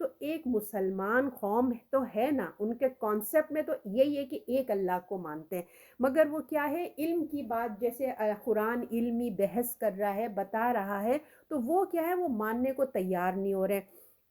تو ایک مسلمان قوم تو ہے نا، ان کے کانسیپٹ میں تو یہی ہے کہ ایک اللہ کو مانتے ہیں، مگر وہ کیا ہے علم کی بات، جیسے قرآن علمی بحث کر رہا ہے، بتا رہا ہے، تو وہ کیا ہے وہ ماننے کو تیار نہیں ہو رہے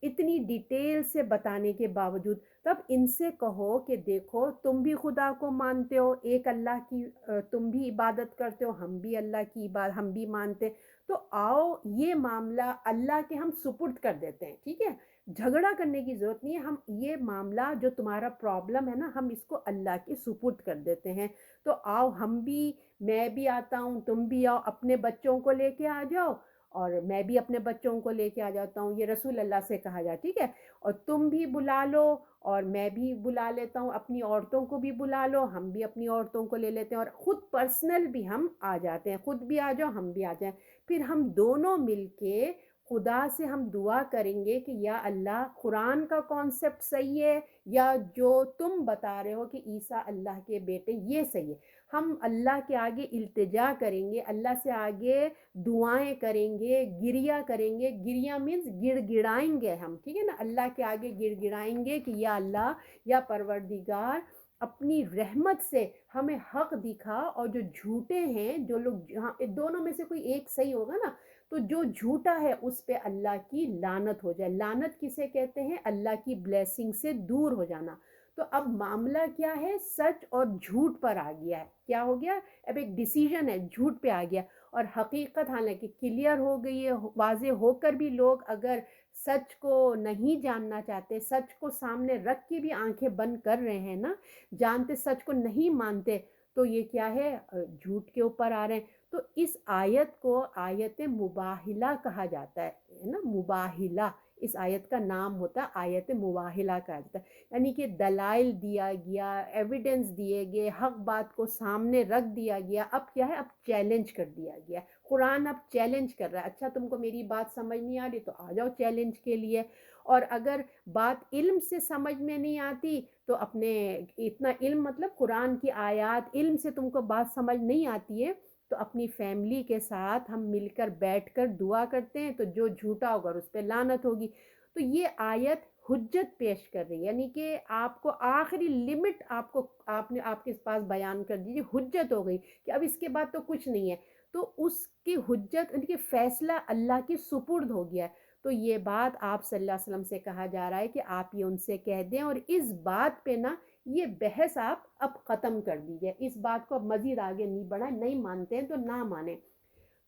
اتنی ڈیٹیل سے بتانے کے باوجود۔ تب ان سے کہو کہ دیکھو تم بھی خدا کو مانتے ہو، ایک اللہ کی تم بھی عبادت کرتے ہو، ہم بھی اللہ کی عبادت ہم بھی مانتے، تو آؤ یہ معاملہ اللہ کے ہم سپرد کر دیتے ہیں، ٹھیک ہے؟ جھگڑا کرنے کی ضرورت نہیں ہے، ہم یہ معاملہ جو تمہارا پرابلم ہے نا، ہم اس کو اللہ کے سپرد کر دیتے ہیں۔ تو آؤ ہم بھی، میں بھی آتا ہوں، تم بھی آؤ، اپنے بچوں کو لے کے آ جاؤ، اور میں بھی اپنے بچوں کو لے کے آ جاتا ہوں، یہ رسول اللہ سے کہا جائے، ٹھیک ہے؟ اور تم بھی بلا لو، اور میں بھی بلا لیتا ہوں، اپنی عورتوں کو بھی بلا لو، ہم بھی اپنی عورتوں کو لے لیتے ہیں، اور خود پرسنل بھی ہم آ جاتے ہیں، خود بھی آ جاؤ، ہم بھی آ جائیں، پھر ہم دونوں مل کے خدا سے ہم دعا کریں گے کہ یا اللہ قرآن کا کانسیپٹ صحیح ہے، یا جو تم بتا رہے ہو کہ عیسیٰ اللہ کے بیٹے یہ صحیح ہے۔ ہم اللہ کے آگے التجا کریں گے، اللہ سے آگے دعائیں کریں گے، گریا کریں گے، گریا مینز گڑ گڑائیں گے ہم، ٹھیک ہے نا؟ اللہ کے آگے گڑ گڑائیں گے کہ یا اللہ، یا پروردگار، اپنی رحمت سے ہمیں حق دکھا، اور جو جھوٹے ہیں، جو لوگ دونوں میں سے کوئی ایک صحیح ہوگا نا، تو جو جھوٹا ہے اس پہ اللہ کی لعنت ہو جائے۔ لعنت کسے کہتے ہیں؟ اللہ کی بلیسنگ سے دور ہو جانا۔ تو اب معاملہ کیا ہے؟ سچ اور جھوٹ پر آ گیا ہے، کیا ہو گیا؟ اب ایک ڈیسیژن ہے، جھوٹ پہ آ گیا، اور حقیقت حالانکہ کلیئر ہو گئی ہے، واضح ہو کر بھی لوگ اگر سچ کو نہیں جاننا چاہتے، سچ کو سامنے رکھ کے بھی آنکھیں بند کر رہے ہیں نا، جانتے سچ کو نہیں مانتے، تو یہ کیا ہے؟ جھوٹ کے اوپر آ رہے ہیں۔ تو اس آیت کو آیت مباہلہ کہا جاتا ہے نا، مباہلہ، اس آیت کا نام ہوتا ہے آیت مباہلہ کہا جاتا ہے، یعنی کہ دلائل دیا گیا، ایویڈنس دیے گئے، حق بات کو سامنے رکھ دیا گیا، اب کیا ہے؟ اب چیلنج کر دیا گیا، قرآن اب چیلنج کر رہا ہے، اچھا تم کو میری بات سمجھ نہیں آ رہی تو آ جاؤ چیلنج کے لیے، اور اگر بات علم سے سمجھ میں نہیں آتی تو اپنے اتنا علم، مطلب قرآن کی آیات علم سے تم کو بات سمجھ نہیں آتی ہے، تو اپنی فیملی کے ساتھ ہم مل کر بیٹھ کر دعا کرتے ہیں، تو جو جھوٹا ہوگا اس پہ لعنت ہوگی۔ تو یہ آیت حجت پیش کر رہی ہے، یعنی کہ آپ کو آخری لمٹ آپ کے پاس بیان کر دیجیے، حجت ہو گئی کہ اب اس کے بعد تو کچھ نہیں ہے، تو اس کی حجت، ان کے فیصلہ اللہ کے سپرد ہو گیا ہے۔ تو یہ بات آپ صلی اللہ علیہ وسلم سے کہا جا رہا ہے کہ آپ یہ ان سے کہہ دیں، اور اس بات پہ نا یہ بحث آپ اب ختم کر دیجئے، اس بات کو اب مزید آگے نہیں بڑھائیں، نہیں مانتے ہیں تو نہ مانیں۔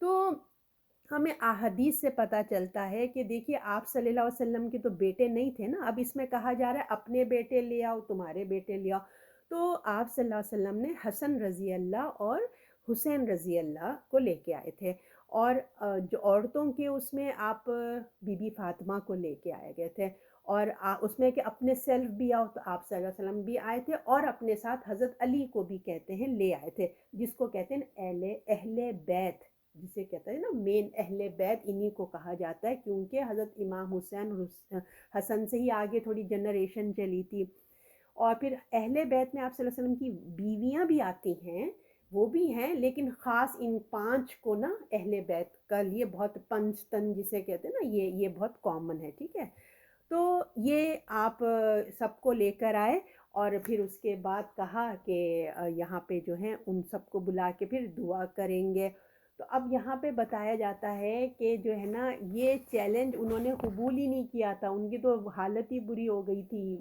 تو ہمیں احادیث سے پتہ چلتا ہے کہ دیکھیے آپ صلی اللہ علیہ وسلم کے تو بیٹے نہیں تھے نا، اب اس میں کہا جا رہا ہے اپنے بیٹے لے آؤ، تمہارے بیٹے لے آؤ، تو آپ صلی اللہ علیہ وسلم نے حسن رضی اللہ اور حسین رضی اللہ کو لے کے آئے تھے، اور جو عورتوں کے اس میں آپ بی بی فاطمہ کو لے کے آئے گئے تھے، اور اس میں کہ اپنے سیلف بھی آؤ، تو آپ صلی اللہ علیہ وسلم بھی آئے تھے، اور اپنے ساتھ حضرت علی کو بھی کہتے ہیں لے آئے تھے، جس کو کہتے ہیں اہل بیت، جسے کہتا ہے نا مین اہل بیت، انہی کو کہا جاتا ہے، کیونکہ حضرت امام حسین حسن سے ہی آگے تھوڑی جنریشن چلی تھی۔ اور پھر اہل بیت میں آپ صلی اللہ علیہ وسلم کی بیویاں بھی آتی ہیں، وہ بھی ہیں، لیکن خاص ان 5 کو نا اہل بیت کا لیے بہت پنجتن جسے کہتے ہیں نا، یہ بہت کامن ہے، ٹھیک ہے؟ تو یہ آپ سب کو لے کر آئے، اور پھر اس کے بعد کہا کہ یہاں پہ جو ہیں ان سب کو بلا کے پھر دعا کریں گے۔ تو اب یہاں پہ بتایا جاتا ہے کہ جو ہے نا یہ چیلنج انہوں نے قبول ہی نہیں کیا تھا، ان کی تو حالت ہی بری ہو گئی تھی۔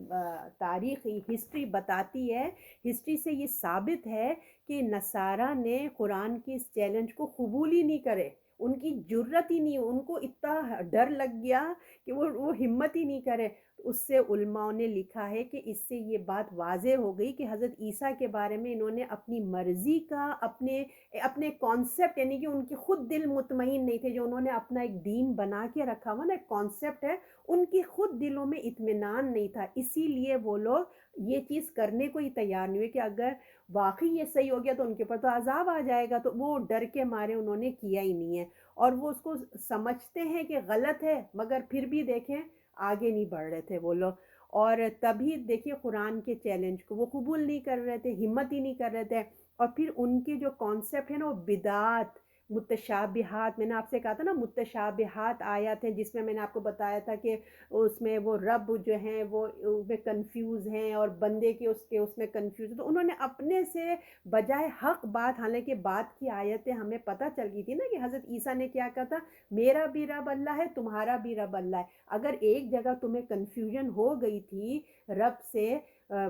تاریخ ہسٹری بتاتی ہے، ہسٹری سے یہ ثابت ہے کہ نصارہ نے قرآن کے اس چیلنج کو قبول ہی نہیں کرے، ان کی جرت ہی نہیں، ان کو اتنا ڈر لگ گیا کہ وہ ہمت ہی نہیں کرے۔ اس سے علماء نے لکھا ہے کہ اس سے یہ بات واضح ہو گئی کہ حضرت عیسیٰ کے بارے میں انہوں نے اپنی مرضی کا، اپنے کانسیپٹ، یعنی کہ ان کی خود دل مطمئن نہیں تھے، جو انہوں نے اپنا ایک دین بنا کے رکھا ہوا نا، ایک کانسیپٹ ہے، ان کی خود دلوں میں اطمینان نہیں تھا، اسی لیے وہ لوگ یہ چیز کرنے کو ہی تیار نہیں ہوئے کہ اگر واقعی یہ صحیح ہو گیا تو ان کے اوپر تو عذاب آ جائے گا، تو وہ ڈر کے مارے انہوں نے کیا ہی نہیں ہے، اور وہ اس کو سمجھتے ہیں کہ غلط ہے، مگر پھر بھی دیکھیں آگے نہیں بڑھ رہے تھے وہ لوگ، اور تبھی دیکھیے قرآن کے چیلنج کو وہ قبول نہیں کر رہے تھے، ہمت ہی نہیں کر رہے تھے، اور پھر ان کے جو کانسیپٹ ہے نا وہ بدعات، متشابہات، میں نے آپ سے کہا تھا نا متشابہات آیات ہیں، جس میں میں نے آپ کو بتایا تھا کہ اس میں وہ رب جو ہیں وہ میں کنفیوز ہیں اور بندے اس میں کنفیوز ہیں، تو انہوں نے اپنے سے بجائے حق بات، حالانکہ بات کی آیتیں ہمیں پتہ چل گئی تھی نا کہ حضرت عیسیٰ نے کیا کہا تھا، میرا بھی رب اللہ ہے، تمہارا بھی رب اللہ ہے۔ اگر ایک جگہ تمہیں کنفیوژن ہو گئی تھی رب سے،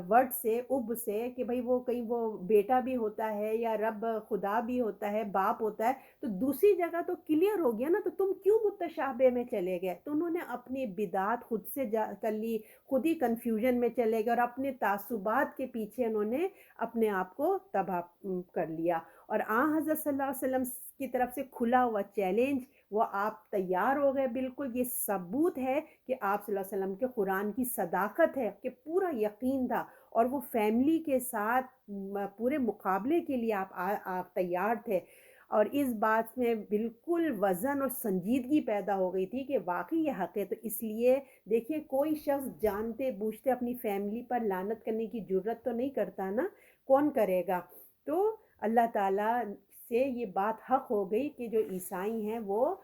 ورڈ سے، اب سے، کہ بھئی وہ کہیں وہ بیٹا بھی ہوتا ہے یا رب خدا بھی ہوتا ہے، باپ ہوتا ہے، تو دوسری جگہ تو کلیئر ہو گیا نا، تو تم کیوں متشابہ میں چلے گئے؟ تو انہوں نے اپنی بدعات خود سے کر لی، خود ہی کنفیوژن میں چلے گئے اور اپنے تعصبات کے پیچھے انہوں نے اپنے آپ کو تباہ کر لیا۔ اور حضرت صلی اللہ علیہ وسلم کی طرف سے کھلا ہوا چیلنج، وہ آپ تیار ہو گئے بالکل، یہ ثبوت ہے کہ آپ صلی اللہ علیہ وسلم کے قرآن کی صداقت ہے، کہ پورا یقین تھا، اور وہ فیملی کے ساتھ پورے مقابلے کے لیے آپ تیار تھے، اور اس بات میں بالکل وزن اور سنجیدگی پیدا ہو گئی تھی کہ واقعی یہ حق ہے۔ تو اس لیے دیکھیے، کوئی شخص جانتے بوجھتے اپنی فیملی پر لعنت کرنے کی جرت تو نہیں کرتا نا، کون کرے گا؟ تو اللہ تعالیٰ سے یہ بات حق ہو گئی کہ جو عیسائی ہیں وہ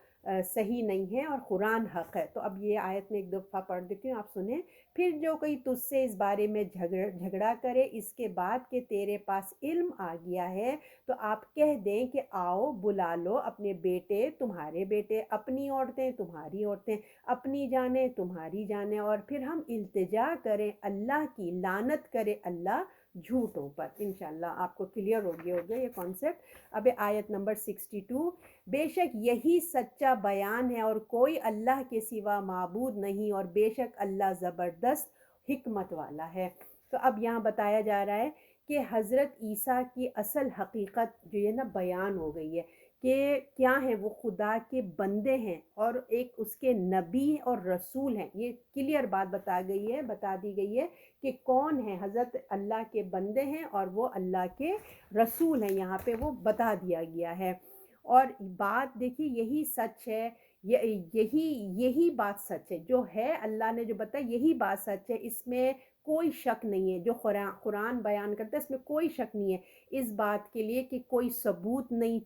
صحیح نہیں ہے اور قرآن حق ہے۔ تو اب یہ آیت میں ایک دفعہ پڑھ دیتی ہوں، آپ سنیں۔ پھر جو کوئی تجھ سے اس بارے میں جھگڑا کرے اس کے بعد کہ تیرے پاس علم آ گیا ہے، تو آپ کہہ دیں کہ آؤ بلا لو اپنے بیٹے تمہارے بیٹے، اپنی عورتیں تمہاری عورتیں، اپنی جانیں تمہاری جانیں، اور پھر ہم التجا کریں اللہ کی، لعنت کرے اللہ جھوٹوں پر۔ انشاءاللہ آپ کو کلیئر ہو گیا یہ کانسیپٹ۔ اب آیت نمبر 62، بے شک یہی سچا بیان ہے اور کوئی اللہ کے سوا معبود نہیں، اور بے شک اللہ زبردست حکمت والا ہے۔ تو اب یہاں بتایا جا رہا ہے کہ حضرت عیسیٰ کی اصل حقیقت جو ہے نا بیان ہو گئی ہے، کہ کیا ہیں وہ خدا کے بندے ہیں اور ایک اس کے نبی اور رسول ہیں۔ یہ کلیئر بات بتا دی گئی ہے کہ کون ہیں حضرت اللہ کے بندے ہیں اور وہ اللہ کے رسول ہیں، یہاں پہ وہ بتا دیا گیا ہے۔ اور بات دیکھیے یہی سچ ہے، یہی بات سچ ہے، جو ہے اللہ نے جو بتایا یہی بات سچ ہے، اس میں کوئی شک نہیں ہے۔ جو قرآن بیان کرتا ہے اس میں کوئی شک نہیں ہے اس بات کے لیے کہ کوئی ثبوت نہیں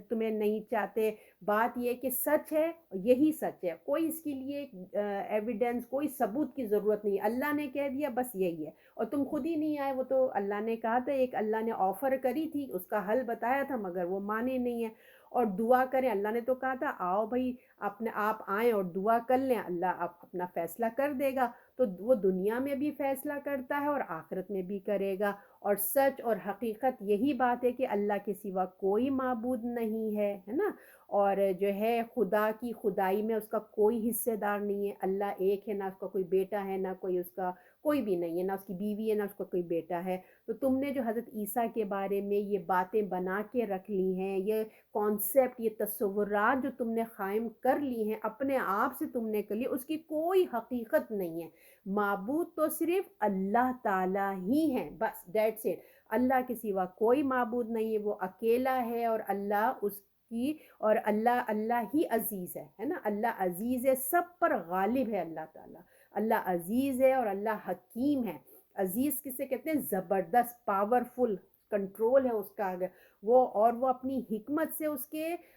تمہیں نہیں چاہتے، بات یہ کہ سچ ہے، یہی سچ ہے، کوئی اس کے لیے ایویڈنس، کوئی ثبوت کی ضرورت نہیں ہے، اللہ نے کہہ دیا بس یہی ہے، اور تم خود ہی نہیں آئے، وہ تو اللہ نے کہا تھا، ایک اللہ نے آفر کری تھی، اس کا حل بتایا تھا مگر وہ مانے نہیں ہے۔ اور دعا کریں، اللہ نے تو کہا تھا آؤ بھائی اپنے آپ آئیں اور دعا کر لیں، اللہ اپنا فیصلہ کر دے گا، تو وہ دنیا میں بھی فیصلہ کرتا ہے اور آخرت میں بھی کرے گا۔ اور سچ اور حقیقت یہی بات ہے کہ اللہ کے سوا کوئی معبود نہیں ہے نا، اور جو ہے خدا کی خدائی میں اس کا کوئی حصے دار نہیں ہے، اللہ ایک ہے، نہ اس کا کوئی بیٹا ہے، نہ کوئی اس کا کوئی بھی نہیں ہے، نہ اس کی بیوی ہے، نہ اس کا کوئی بیٹا ہے۔ تو تم نے جو حضرت عیسیٰ کے بارے میں یہ باتیں بنا کے رکھ لی ہیں، یہ کانسیپٹ، یہ تصورات جو تم نے قائم کر لی ہیں اپنے آپ سے تم نے کر لی، اس کی کوئی حقیقت نہیں ہے۔ معبود تو صرف اللہ تعالیٰ ہی ہیں، بس دیٹس اٹ۔ اللہ کے سوا کوئی معبود نہیں ہے، وہ اکیلا ہے، اور اللہ اس کی، اور اللہ ہی عزیز ہے نا، اللہ عزیز ہے، سب پر غالب ہے اللہ تعالیٰ، اللہ عزیز ہے اور اللہ حکیم ہے۔ عزیز کسے کہتے ہیں؟ زبردست، پاورفل، کنٹرول ہے اس کا، وہ، اور وہ اپنی حکمت سے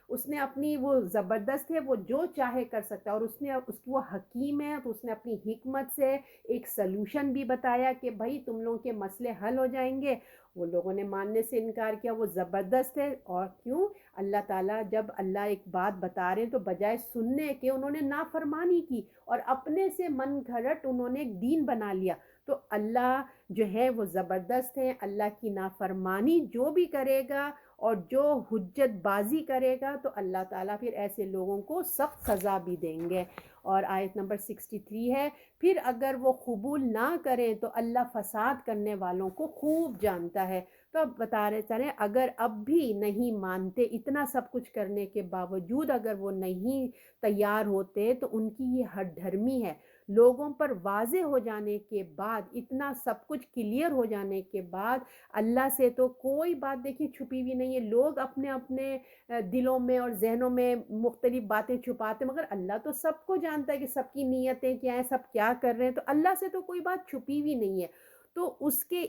اس نے اپنی، وہ زبردست ہے، وہ جو چاہے کر سکتا ہے، اور وہ حکیم ہے، تو اس نے اپنی حکمت سے ایک سلوشن بھی بتایا کہ بھائی تم لوگوں کے مسئلے حل ہو جائیں گے۔ وہ لوگوں نے ماننے سے انکار کیا، وہ زبردست ہے، اور کیوں؟ اللہ تعالیٰ جب اللہ ایک بات بتا رہے ہیں تو بجائے سننے کے انہوں نے نافرمانی کی اور اپنے سے من گھڑت انہوں نے ایک دین بنا لیا۔ تو اللہ جو ہے وہ زبردست ہے، اللہ کی نافرمانی جو بھی کرے گا اور جو حجت بازی کرے گا تو اللہ تعالیٰ پھر ایسے لوگوں کو سخت سزا بھی دیں گے۔ اور آیت نمبر 63 ہے، پھر اگر وہ قبول نہ کریں تو اللہ فساد کرنے والوں کو خوب جانتا ہے۔ تو اب بتا رہے چلیں، اگر اب بھی نہیں مانتے، اتنا سب کچھ کرنے کے باوجود اگر وہ نہیں تیار ہوتے، تو ان کی یہ ہٹ دھرمی ہے۔ لوگوں پر واضح ہو جانے کے بعد، اتنا سب کچھ کلیئر ہو جانے کے بعد، اللہ سے تو کوئی بات دیکھیے چھپی ہوئی نہیں ہے۔ لوگ اپنے اپنے دلوں میں اور ذہنوں میں مختلف باتیں چھپاتے، مگر اللہ تو سب کو جانتا ہے کہ سب کی نیتیں کیا ہیں، سب کیا کر رہے ہیں، تو اللہ سے تو کوئی بات چھپی ہوئی نہیں ہے۔ تو اس کے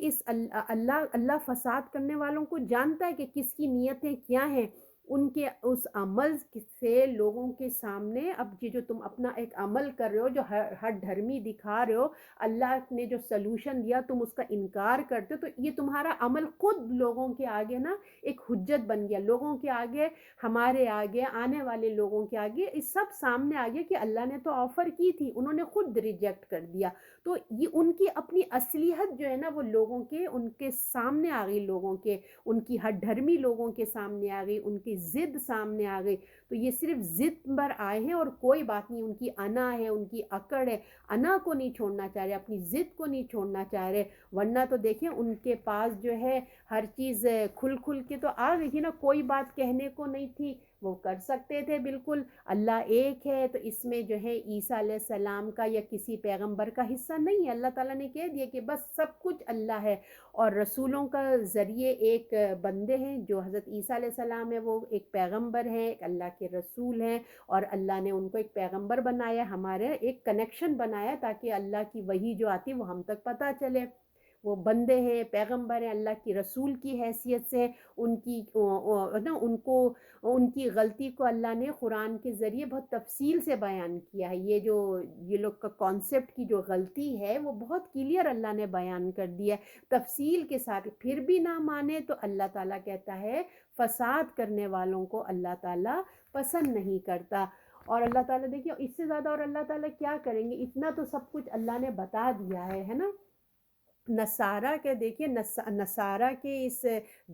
اللہ فساد کرنے والوں کو جانتا ہے کہ کس کی نیتیں کیا ہیں، ان کے اس عمل سے لوگوں کے سامنے، اب یہ جو تم اپنا ایک عمل کر رہے ہو جو ہر دھرمی دکھا رہے ہو، اللہ نے جو سلوشن دیا تم اس کا انکار کرتے ہو، تو یہ تمہارا عمل خود لوگوں کے آگے نا ایک حجت بن گیا، لوگوں کے آگے، ہمارے آگے، آنے والے لوگوں کے آگے، اس سب سامنے آ گیا کہ اللہ نے تو آفر کی تھی، انہوں نے خود ریجیکٹ کر دیا۔ تو یہ ان کی اپنی اصلیت جو ہے نا وہ لوگوں کے، ان کے سامنے آ گئی، لوگوں کے، ان کی ہر دھرمی لوگوں کے سامنے آ گئی، ان کی ضد سامنے آ گئی۔ تو یہ صرف ضد پر آئے ہیں اور کوئی بات نہیں، ان کی انا ہے، ان کی اکڑ ہے، انا کو نہیں چھوڑنا چاہ رہے، اپنی ضد کو نہیں چھوڑنا چاہ رہے، ورنہ تو دیکھیں ان کے پاس جو ہے ہر چیز کھل کھل کے تو آ گئی تھی نا، کوئی بات کہنے کو نہیں تھی، وہ کر سکتے تھے بالکل، اللہ ایک ہے تو اس میں جو ہے عیسیٰ علیہ السلام کا یا کسی پیغمبر کا حصہ نہیں ہے، اللہ تعالیٰ نے کہہ دیا کہ بس سب کچھ اللہ ہے، اور رسولوں کا ذریعے ایک بندے ہیں جو حضرت عیسیٰ علیہ السلام ہے، وہ ایک پیغمبر ہیں، ایک اللہ کے رسول ہیں، اور اللہ نے ان کو ایک پیغمبر بنایا، ہمارے ایک کنیکشن بنایا تاکہ اللہ کی وحی جو آتی وہ ہم تک پتہ چلے۔ وہ بندے ہیں، پیغمبر ہیں، اللہ کی رسول کی حیثیت سے ان کی نا ان کو، ان کی غلطی کو اللہ نے قرآن کے ذریعے بہت تفصیل سے بیان کیا ہے، یہ جو یہ لوگ کا کانسیپٹ کی جو غلطی ہے وہ بہت کلیئر اللہ نے بیان کر دیا ہے تفصیل کے ساتھ، پھر بھی نہ مانے تو اللہ تعالیٰ کہتا ہے فساد کرنے والوں کو اللہ تعالیٰ پسند نہیں کرتا۔ اور اللہ تعالیٰ دیکھیے اس سے زیادہ اور اللہ تعالیٰ کیا کریں گے، اتنا تو سب کچھ اللہ نے بتا دیا ہے نا۔ نصارہ کے دیکھیے، نصارہ کے اس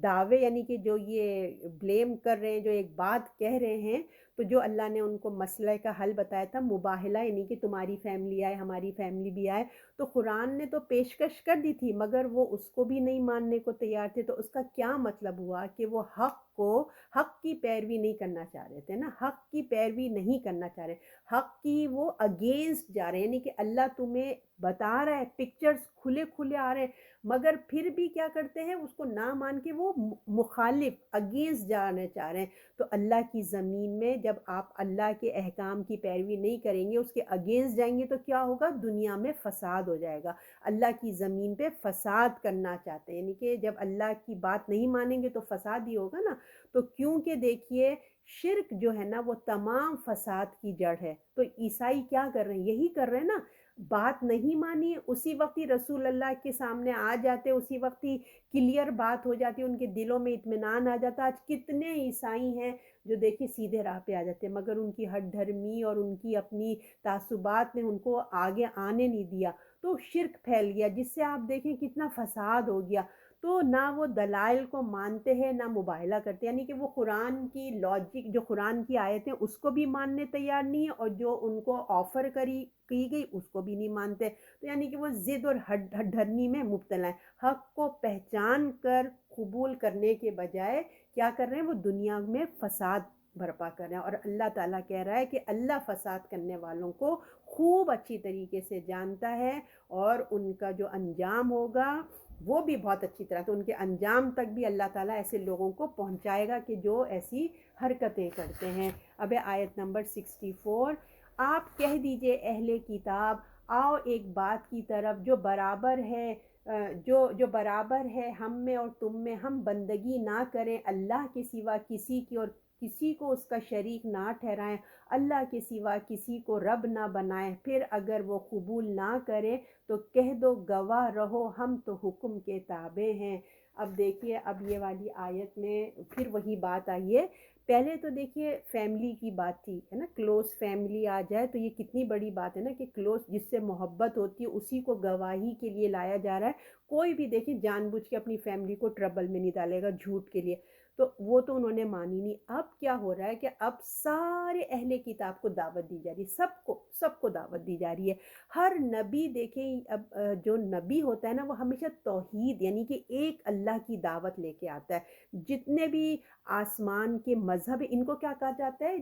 دعوے یعنی کہ جو یہ بلیم کر رہے ہیں، جو ایک بات کہہ رہے ہیں، تو جو اللہ نے ان کو مسئلہ کا حل بتایا تھا مباہلہ، یعنی کہ تمہاری فیملی آئے ہماری فیملی بھی آئے، تو قرآن نے تو پیشکش کر دی تھی مگر وہ اس کو بھی نہیں ماننے کو تیار تھے، تو اس کا کیا مطلب ہوا کہ وہ حق کی پیروی نہیں کرنا چاہ رہے تھے نا، حق کی پیروی نہیں کرنا چاہ رہے، حق کی وہ اگینسٹ جا رہے ہیں، یعنی کہ اللہ تمہیں بتا رہا ہے، پکچرز کھلے کھلے آ رہے ہیں، مگر پھر بھی کیا کرتے ہیں اس کو نہ مان کے وہ مخالف اگینسٹ جانا چاہ رہے ہیں۔ تو اللہ کی زمین میں جب آپ اللہ کے احکام کی پیروی نہیں کریں گے، اس کے اگینسٹ جائیں گے، تو کیا ہوگا، دنیا میں فساد ہو جائے گا۔ اللہ کی زمین پہ فساد کرنا چاہتے ہیں، یعنی کہ جب اللہ کی بات نہیں مانیں گے تو فساد ہی ہوگا نا۔ تو کیونکہ دیکھیے شرک جو ہے نا وہ تمام فساد کی جڑ ہے، تو عیسائی کیا کر رہے ہیں، یہی کر رہے ہیں نا، بات نہیں مانی، اسی وقت ہی رسول اللہ کے سامنے آ جاتے، اسی وقت ہی کلیئر بات ہو جاتی، ان کے دلوں میں اطمینان آ جاتا۔ آج کتنے عیسائی ہیں جو دیکھیں سیدھے راہ پہ آ جاتے ہیں، مگر ان کی ہٹ دھرمی اور ان کی اپنی تعصبات نے ان کو آگے آنے نہیں دیا، تو شرک پھیل گیا، جس سے آپ دیکھیں کتنا فساد ہو گیا۔ تو نہ وہ دلائل کو مانتے ہیں نہ مباہلہ کرتے، یعنی کہ وہ قرآن کی لاجک، جو قرآن کی آیتیں اس کو بھی ماننے تیار نہیں ہے، اور جو ان کو آفر کی گئی اس کو بھی نہیں مانتے، تو یعنی کہ وہ ضد اور ہٹ دھرمی میں مبتلا ہیں، حق کو پہچان کر قبول کرنے کے بجائے کیا کر رہے ہیں، وہ دنیا میں فساد برپا کر رہے ہیں، اور اللہ تعالیٰ کہہ رہا ہے کہ اللہ فساد کرنے والوں کو خوب اچھی طریقے سے جانتا ہے، اور ان کا جو انجام ہوگا وہ بھی بہت اچھی طرح، تو ان کے انجام تک بھی اللہ تعالیٰ ایسے لوگوں کو پہنچائے گا کہ جو ایسی حرکتیں کرتے ہیں۔ اب آیت نمبر 64، آپ کہہ دیجئے اہل کتاب، آؤ ایک بات کی طرف جو برابر ہے، جو برابر ہے ہم میں اور تم میں، ہم بندگی نہ کریں اللہ کے سوا کسی کی، اور کسی کو اس کا شریک نہ ٹھہرائیں، اللہ کے سوا کسی کو رب نہ بنائیں، پھر اگر وہ قبول نہ کرے تو کہہ دو گواہ رہو ہم تو حکم کے تابع ہیں۔ اب دیکھیے اب یہ والی آیت میں پھر وہی بات آئی ہے، پہلے تو دیکھیے فیملی کی بات تھی ہے نا، کلوز فیملی آ جائے تو یہ کتنی بڑی بات ہے نا، کہ کلوز جس سے محبت ہوتی ہے اسی کو گواہی کے لیے لایا جا رہا ہے، کوئی بھی دیکھیں جان بوجھ کے اپنی فیملی کو ٹربل میں نہیں ڈالے گا جھوٹ کے لیے، تو وہ تو انہوں نے مانی نہیں۔ اب کیا ہو رہا ہے کہ اب سارے اہل کتاب کو دعوت دی جا رہی ہے، سب کو دعوت دی جا رہی ہے، ہر نبی دیکھیں، اب جو نبی ہوتا ہے نا وہ ہمیشہ توحید یعنی کہ ایک اللہ کی دعوت لے کے آتا ہے، جتنے بھی آسمان کے مذہب ہیں ان کو کیا کہا جاتا ہے،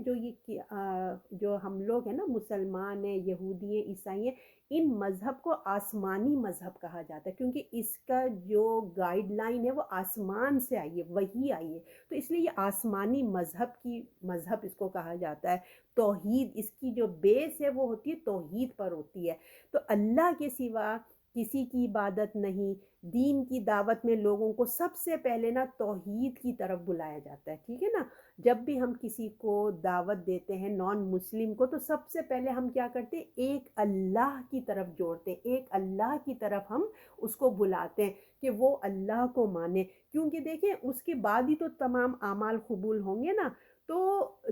جو ہم لوگ ہیں نا مسلمان ہیں، یہودی ہیں، عیسائی ہیں، ان مذہب کو آسمانی مذہب کہا جاتا ہے، کیونکہ اس کا جو گائیڈ لائن ہے وہ آسمان سے آئی ہے، وہی آئی ہے، تو اس لیے یہ آسمانی مذہب اس کو کہا جاتا ہے۔ توحید اس کی جو بیس ہے وہ ہوتی ہے توحید پر ہوتی ہے، تو اللہ کے سوا کسی کی عبادت نہیں، دین کی دعوت میں لوگوں کو سب سے پہلے نا توحید کی طرف بلایا جاتا ہے، ٹھیک ہے نا؟ جب بھی ہم کسی کو دعوت دیتے ہیں نان مسلم کو، تو سب سے پہلے ہم کیا کرتے ہیں؟ ایک اللہ کی طرف جوڑتے ہیں، ایک اللہ کی طرف ہم اس کو بلاتے ہیں کہ وہ اللہ کو مانے، کیونکہ دیکھیں اس کے بعد ہی تو تمام اعمال قبول ہوں گے نا۔ تو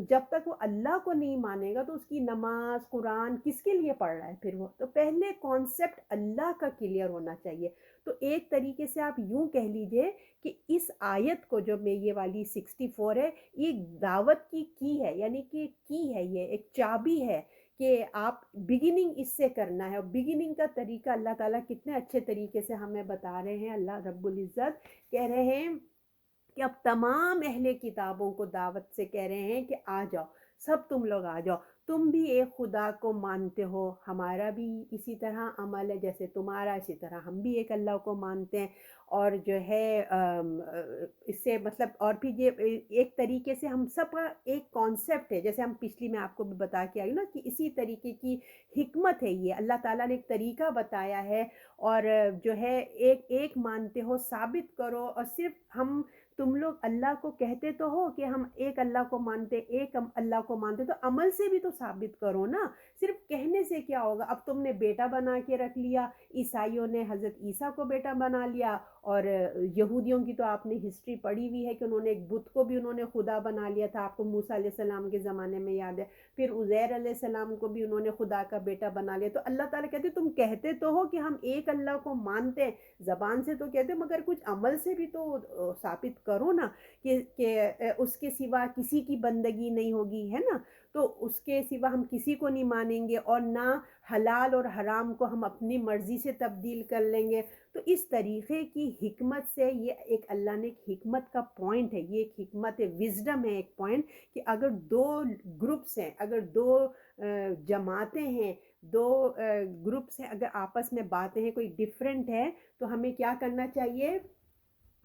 جب تک وہ اللہ کو نہیں مانے گا تو اس کی نماز قرآن کس کے لیے پڑھ رہا ہے پھر وہ؟ تو پہلے کانسیپٹ اللہ کا کلیئر ہونا چاہیے۔ تو ایک طریقے سے آپ یوں کہہ لیجئے کہ اس آیت کو جو میں یہ والی 64 ہے، یہ دعوت کی ہے، یعنی کہ کی ہے، یہ ایک چابی ہے کہ آپ بگننگ اس سے کرنا ہے۔ اور بگننگ کا طریقہ اللہ تعالیٰ کتنے اچھے طریقے سے ہمیں بتا رہے ہیں۔ اللہ رب العزت کہہ رہے ہیں کہ اب تمام اہل کتابوں کو دعوت سے کہہ رہے ہیں کہ آ جاؤ، سب تم لوگ آ جاؤ، تم بھی ایک خدا کو مانتے ہو، ہمارا بھی اسی طرح عمل ہے جیسے تمہارا، اسی طرح ہم بھی ایک اللہ کو مانتے ہیں۔ اور جو ہے اس سے مطلب اور بھی یہ ایک طریقے سے ہم سب کا ایک کانسیپٹ ہے، جیسے ہم پچھلی میں آپ کو بھی بتا کے آئی نا کہ اسی طریقے کی حکمت ہے یہ، اللہ تعالیٰ نے ایک طریقہ بتایا ہے۔ اور جو ہے ایک ایک مانتے ہو، ثابت کرو، اور صرف ہم تم لوگ اللہ کو کہتے تو ہو کہ ہم ایک اللہ کو مانتے، ایک اللہ کو مانتے، تو عمل سے بھی تو ثابت کرو نا، صرف کہنے سے کیا ہوگا؟ اب تم نے بیٹا بنا کے رکھ لیا، عیسائیوں نے حضرت عیسیٰ کو بیٹا بنا لیا، اور یہودیوں کی تو آپ نے ہسٹری پڑھی ہوئی ہے کہ انہوں نے ایک بت کو بھی انہوں نے خدا بنا لیا تھا، آپ کو موسیٰ علیہ السلام کے زمانے میں یاد ہے۔ پھر عزیر علیہ السلام کو بھی انہوں نے خدا کا بیٹا بنا لیا۔ تو اللہ تعالیٰ کہتے تم کہتے تو ہو کہ ہم ایک اللہ کو مانتے ہیں، زبان سے تو کہتے مگر کچھ عمل سے بھی تو ثابت کرو نا کہ اس کے سوا کسی کی بندگی نہیں ہوگی، ہے نا؟ تو اس کے سوا ہم کسی کو نہیں مانیں گے، اور نہ حلال اور حرام کو ہم اپنی مرضی سے تبدیل کر لیں گے۔ تو اس طریقے کی حکمت سے، یہ ایک اللہ نے ایک حکمت کا پوائنٹ ہے، یہ ایک حکمت وزڈم ہے، ایک پوائنٹ کہ اگر دو گروپس ہیں، اگر دو جماعتیں ہیں، دو گروپس ہیں، اگر آپس میں باتیں ہیں کوئی ڈفرینٹ ہے، تو ہمیں کیا کرنا چاہیے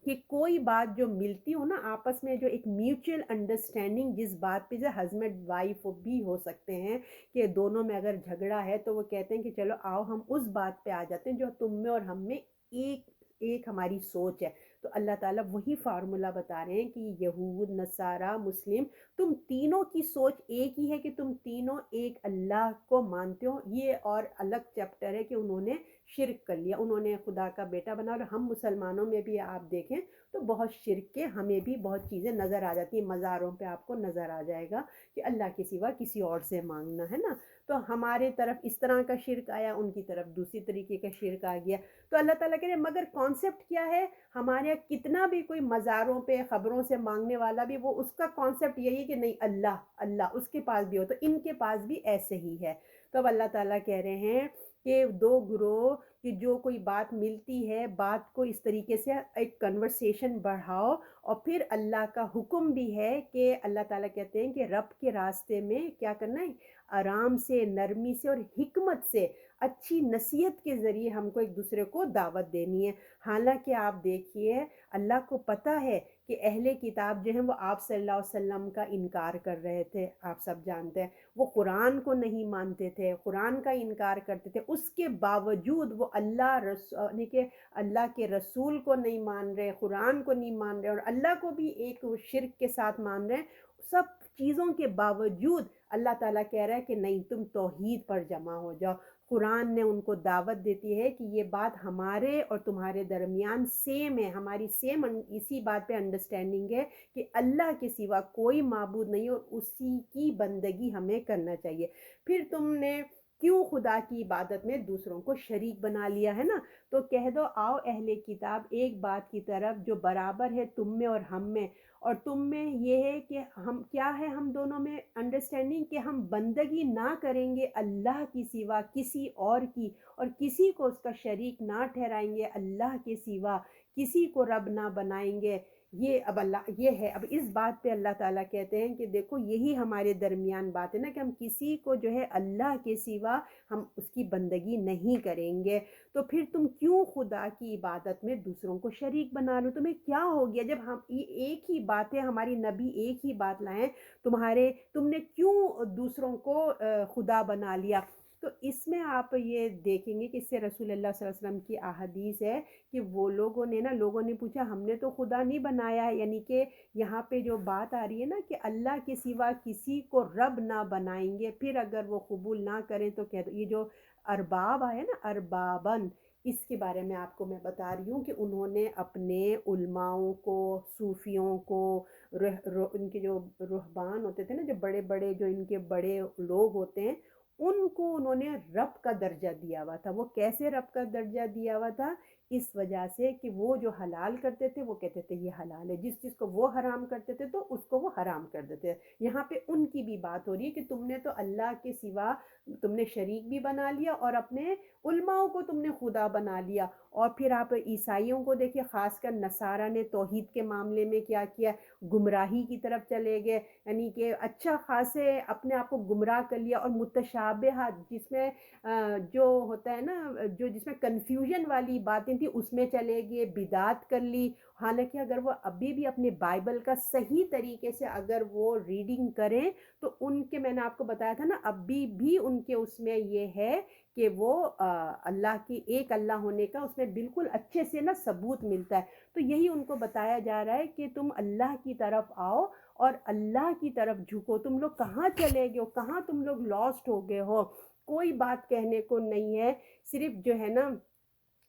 کہ کوئی بات جو ملتی ہو نا آپس میں، جو ایک میوچل انڈرسٹینڈنگ، جس بات پہ جو ہسبینڈ وائف بھی ہو سکتے ہیں کہ دونوں میں اگر جھگڑا ہے تو وہ کہتے ہیں کہ چلو آؤ ہم اس بات پہ آ جاتے ہیں جو تم میں اور ہم میں ایک ایک ہماری سوچ ہے۔ تو اللہ تعالیٰ وہی فارمولا بتا رہے ہیں کہ یہود، نصارہ، مسلم، تم تینوں کی سوچ ایک ہی ہے کہ تم تینوں ایک اللہ کو مانتے ہو۔ یہ اور الگ چیپٹر ہے کہ انہوں نے شرک کر لیا، انہوں نے خدا کا بیٹا بنا۔ اور ہم مسلمانوں میں بھی آپ دیکھیں تو بہت شرک کے ہمیں بھی بہت چیزیں نظر آ جاتی ہیں، مزاروں پہ آپ کو نظر آ جائے گا کہ اللہ کے سوا کسی اور سے مانگنا، ہے نا؟ تو ہمارے طرف اس طرح کا شرک آیا، ان کی طرف دوسری طریقے کا شرک آ گیا۔ تو اللہ تعالیٰ کہہ رہے ہیں مگر کانسیپٹ کیا ہے ہمارے یہاں؟ کتنا بھی کوئی مزاروں پہ خبروں سے مانگنے والا بھی، وہ اس کا کانسیپٹ یہی ہے کہ نہیں اللہ اللہ اس کے پاس بھی ہو، تو ان کے پاس بھی ایسے ہی ہے۔ تو اب اللہ تعالیٰ کہہ رہے ہیں کہ دو گروہ کہ جو کوئی بات ملتی ہے، بات کو اس طریقے سے ایک کنورسیشن بڑھاؤ۔ اور پھر اللہ کا حکم بھی ہے کہ اللہ تعالیٰ کہتے ہیں کہ رب کے راستے میں کیا کرنا ہے؟ آرام سے، نرمی سے اور حکمت سے، اچھی نصیحت کے ذریعے ہم کو ایک دوسرے کو دعوت دینی ہے۔ حالانکہ آپ دیکھیے اللہ کو پتہ ہے کہ اہل کتاب جو ہیں وہ آپ صلی اللہ علیہ وسلم کا انکار کر رہے تھے، آپ سب جانتے ہیں، وہ قرآن کو نہیں مانتے تھے، قرآن کا انکار کرتے تھے، اس کے باوجود وہ یعنی کہ اللہ کے رسول کو نہیں مان رہے، قرآن کو نہیں مان رہے، اور اللہ کو بھی ایک شرک کے ساتھ مان رہے ہیں۔ سب چیزوں کے باوجود اللہ تعالیٰ کہہ رہا ہے کہ نہیں، تم توحید پر جمع ہو جاؤ۔ قرآن نے ان کو دعوت دیتی ہے کہ یہ بات ہمارے اور تمہارے درمیان سیم ہے، ہماری سیم اسی بات پہ انڈرسٹینڈنگ ہے کہ اللہ کے سوا کوئی معبود نہیں، اور اسی کی بندگی ہمیں کرنا چاہیے۔ پھر تم نے کیوں خدا کی عبادت میں دوسروں کو شریک بنا لیا ہے نا؟ تو کہہ دو آؤ اہل کتاب ایک بات کی طرف جو برابر ہے تم میں اور ہم میں، اور تم میں یہ ہے کہ ہم کیا ہے، ہم دونوں میں انڈرسٹینڈنگ کہ ہم بندگی نہ کریں گے اللہ کی سوا کسی اور کی، اور کسی کو اس کا شریک نہ ٹھہرائیں گے اللہ کے سوا، کسی کو رب نہ بنائیں گے۔ یہ اب اللہ یہ ہے، اب اس بات پہ اللہ تعالیٰ کہتے ہیں کہ دیکھو یہی ہمارے درمیان بات ہے نا کہ ہم کسی کو جو ہے اللہ کے سوا ہم اس کی بندگی نہیں کریں گے۔ تو پھر تم کیوں خدا کی عبادت میں دوسروں کو شریک بنا لو؟ تمہیں کیا ہو گیا جب ہم ایک ہی بات ہے، ہماری نبی ایک ہی بات لائیں، تم نے کیوں دوسروں کو خدا بنا لیا؟ تو اس میں آپ یہ دیکھیں گے کہ اس سے رسول اللہ صلی اللہ علیہ وسلم کی احادیث ہے کہ وہ لوگوں نے پوچھا ہم نے تو خدا نہیں بنایا ہے، یعنی کہ یہاں پہ جو بات آ رہی ہے نا کہ اللہ کے سوا کسی کو رب نہ بنائیں گے، پھر اگر وہ قبول نہ کریں تو کہہ دو یہ جو ارباب آیا نا اربابن، اس کے بارے میں آپ کو میں بتا رہی ہوں کہ انہوں نے اپنے علماؤں کو، صوفیوں کو، ان کے جو رہبان ہوتے تھے نا، جو بڑے بڑے جو ان کے بڑے لوگ ہوتے ہیں، ان کو انہوں نے رب کا درجہ دیا ہوا تھا۔ وہ کیسے رب کا درجہ دیا ہوا تھا؟ اس وجہ سے کہ وہ جو حلال کرتے تھے وہ کہتے تھے یہ حلال ہے، جس چیز کو وہ حرام کرتے تھے تو اس کو وہ حرام کر دیتے ہیں۔ یہاں پہ ان کی بھی بات ہو رہی ہے کہ تم نے تو اللہ کے سوا تم نے شریک بھی بنا لیا اور اپنے علماؤں کو تم نے خدا بنا لیا۔ اور پھر آپ عیسائیوں کو دیکھیے، خاص کر نصارہ نے توحید کے معاملے میں کیا کیا، گمراہی کی طرف چلے گئے، یعنی کہ اچھا خاصے اپنے آپ کو گمراہ کر لیا، اور متشابہات جس میں جو ہوتا ہے نا، جو جس میں کنفیوژن والی باتیں تھیں اس میں چلے گئے، بدعت کر لی۔ حالانکہ اگر وہ ابھی بھی اپنے بائبل کا صحیح طریقے سے اگر وہ ریڈنگ کریں تو ان کے، میں نے آپ کو بتایا تھا نا، ابھی بھی ان کے اس میں یہ ہے کہ وہ اللہ کی ایک اللہ ہونے کا اس میں بالکل اچھے سے نا ثبوت ملتا ہے۔ تو یہی ان کو بتایا جا رہا ہے کہ تم اللہ کی طرف آؤ اور اللہ کی طرف جھکو، تم لوگ کہاں چلے گئے ہو، کہاں تم لوگ لاسٹ ہو گئے ہو، کوئی بات کہنے کو نہیں ہے، صرف جو ہے نا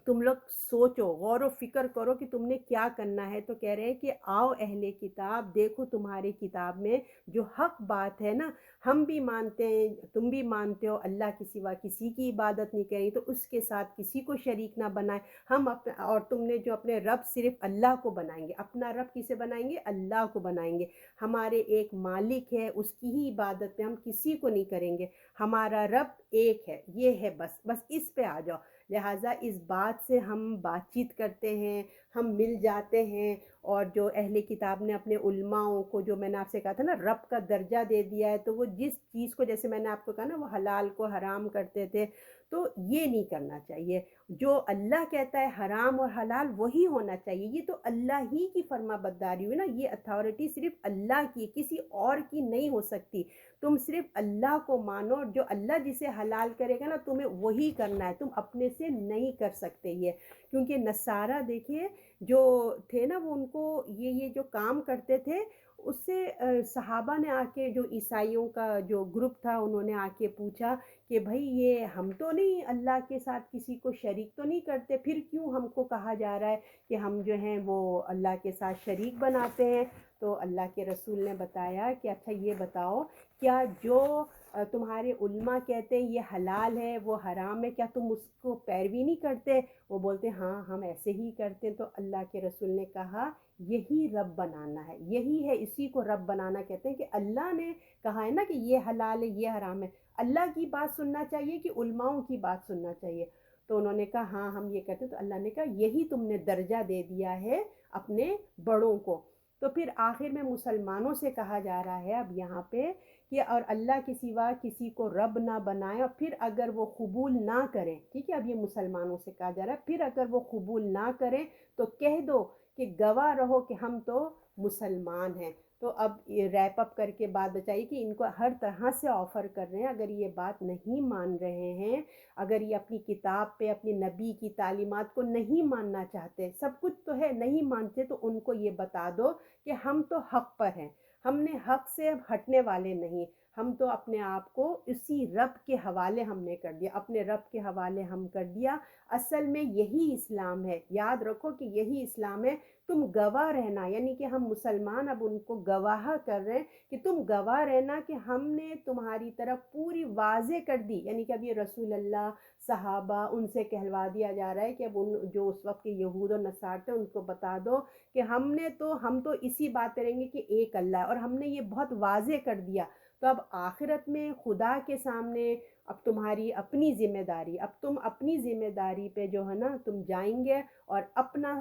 تم لوگ سوچو، غور و فکر کرو کہ تم نے کیا کرنا ہے۔ تو کہہ رہے ہیں کہ آؤ اہل کتاب، دیکھو تمہاری کتاب میں جو حق بات ہے نا، ہم بھی مانتے ہیں، تم بھی مانتے ہو اللہ کے سوا کسی کی عبادت نہیں کریں تو اس کے ساتھ کسی کو شریک نہ بنائیں، ہم اور تم نے جو اپنے رب صرف اللہ کو بنائیں گے، اپنا رب کسے بنائیں گے؟ اللہ کو بنائیں گے، ہمارے ایک مالک ہے اس کی ہی عبادت میں ہم کسی کو نہیں کریں گے، ہمارا رب ایک ہے، یہ ہے، بس اس پہ آ جاؤ۔ لہٰذا اس بات سے ہم بات چیت کرتے ہیں، ہم مل جاتے ہیں، اور جو اہل کتاب نے اپنے علماؤں کو، جو میں نے آپ سے کہا تھا نا رب کا درجہ دے دیا ہے، تو وہ جس چیز کو، جیسے میں نے آپ کو کہا نا وہ حلال کو حرام کرتے تھے، تو یہ نہیں کرنا چاہیے۔ جو اللہ کہتا ہے حرام اور حلال وہی ہونا چاہیے، یہ تو اللہ ہی کی فرما برداری ہوئی نا، یہ اتھارٹی صرف اللہ کی، کسی اور کی نہیں ہو سکتی۔ تم صرف اللہ کو مانو، اور جو اللہ جسے حلال کرے گا نا تمہیں وہی کرنا ہے، تم اپنے سے نہیں کر سکتے یہ۔ کیونکہ نصارہ دیکھیے جو تھے نا، وہ ان کو یہ جو کام کرتے تھے، اس سے صحابہ نے آ کے، جو عیسائیوں کا جو گروپ تھا، انہوں نے آ کے پوچھا کہ بھائی یہ ہم تو نہیں اللہ کے ساتھ کسی کو شریک تو نہیں کرتے، پھر کیوں ہم کو کہا جا رہا ہے کہ ہم جو ہیں وہ اللہ کے ساتھ شریک بناتے ہیں؟ تو اللہ کے رسول نے بتایا کہ اچھا یہ بتاؤ، کیا جو تمہارے علماء کہتے ہیں یہ حلال ہے وہ حرام ہے، کیا تم اس کو پیروی نہیں کرتے؟ وہ بولتے ہاں ہم ایسے ہی کرتے ہیں۔ تو اللہ کے رسول نے کہا یہی رب بنانا ہے، یہی ہے، اسی کو رب بنانا کہتے ہیں، کہ اللہ نے کہا ہے نا کہ یہ حلال ہے یہ حرام ہے، اللہ کی بات سننا چاہیے کہ علماؤں کی بات سننا چاہیے؟ تو انہوں نے کہا ہاں ہم یہ کرتے ہیں۔ تو اللہ نے کہا یہی تم نے درجہ دے دیا ہے اپنے بڑوں کو۔ تو پھر آخر میں مسلمانوں سے کہا جا رہا ہے اب یہاں پہ کہ اور اللہ کے سوا کسی کو رب نہ بنائیں، اور پھر اگر وہ قبول نہ کریں، ٹھیک ہے، اب یہ مسلمانوں سے کہا جا رہا ہے، پھر اگر وہ قبول نہ کریں تو کہہ دو کہ گواہ رہو کہ ہم تو مسلمان ہیں۔ تو اب یہ ریپ اپ کر کے بات بچائی کہ ان کو ہر طرح سے آفر کر رہے ہیں، اگر یہ بات نہیں مان رہے ہیں، اگر یہ اپنی کتاب پہ اپنی نبی کی تعلیمات کو نہیں ماننا چاہتے، سب کچھ تو ہے نہیں مانتے، تو ان کو یہ بتا دو کہ ہم تو حق پر ہیں، ہم نے حق سے ہٹنے والے نہیں، ہم تو اپنے آپ کو اسی رب کے حوالے ہم نے کر دیا، اپنے رب کے حوالے ہم کر دیا۔ اصل میں یہی اسلام ہے، یاد رکھو کہ یہی اسلام ہے، تم گواہ رہنا، یعنی کہ ہم مسلمان اب ان کو گواہ کر رہے ہیں کہ تم گواہ رہنا کہ ہم نے تمہاری طرف پوری واضح کر دی، یعنی کہ اب یہ رسول اللہ، صحابہ، ان سے کہلوا دیا جا رہا ہے کہ اب ان جو اس وقت کے یہود و نصارى تھے ان کو بتا دو کہ ہم تو اسی بات پہ رہیں گے کہ ایک اللہ ہے، اور ہم نے یہ بہت واضح کر دیا۔ تو اب آخرت میں خدا کے سامنے اب تمہاری اپنی ذمہ داری، اب تم اپنی ذمہ داری پہ جو ہے نا تم جائیں گے، اور اپنا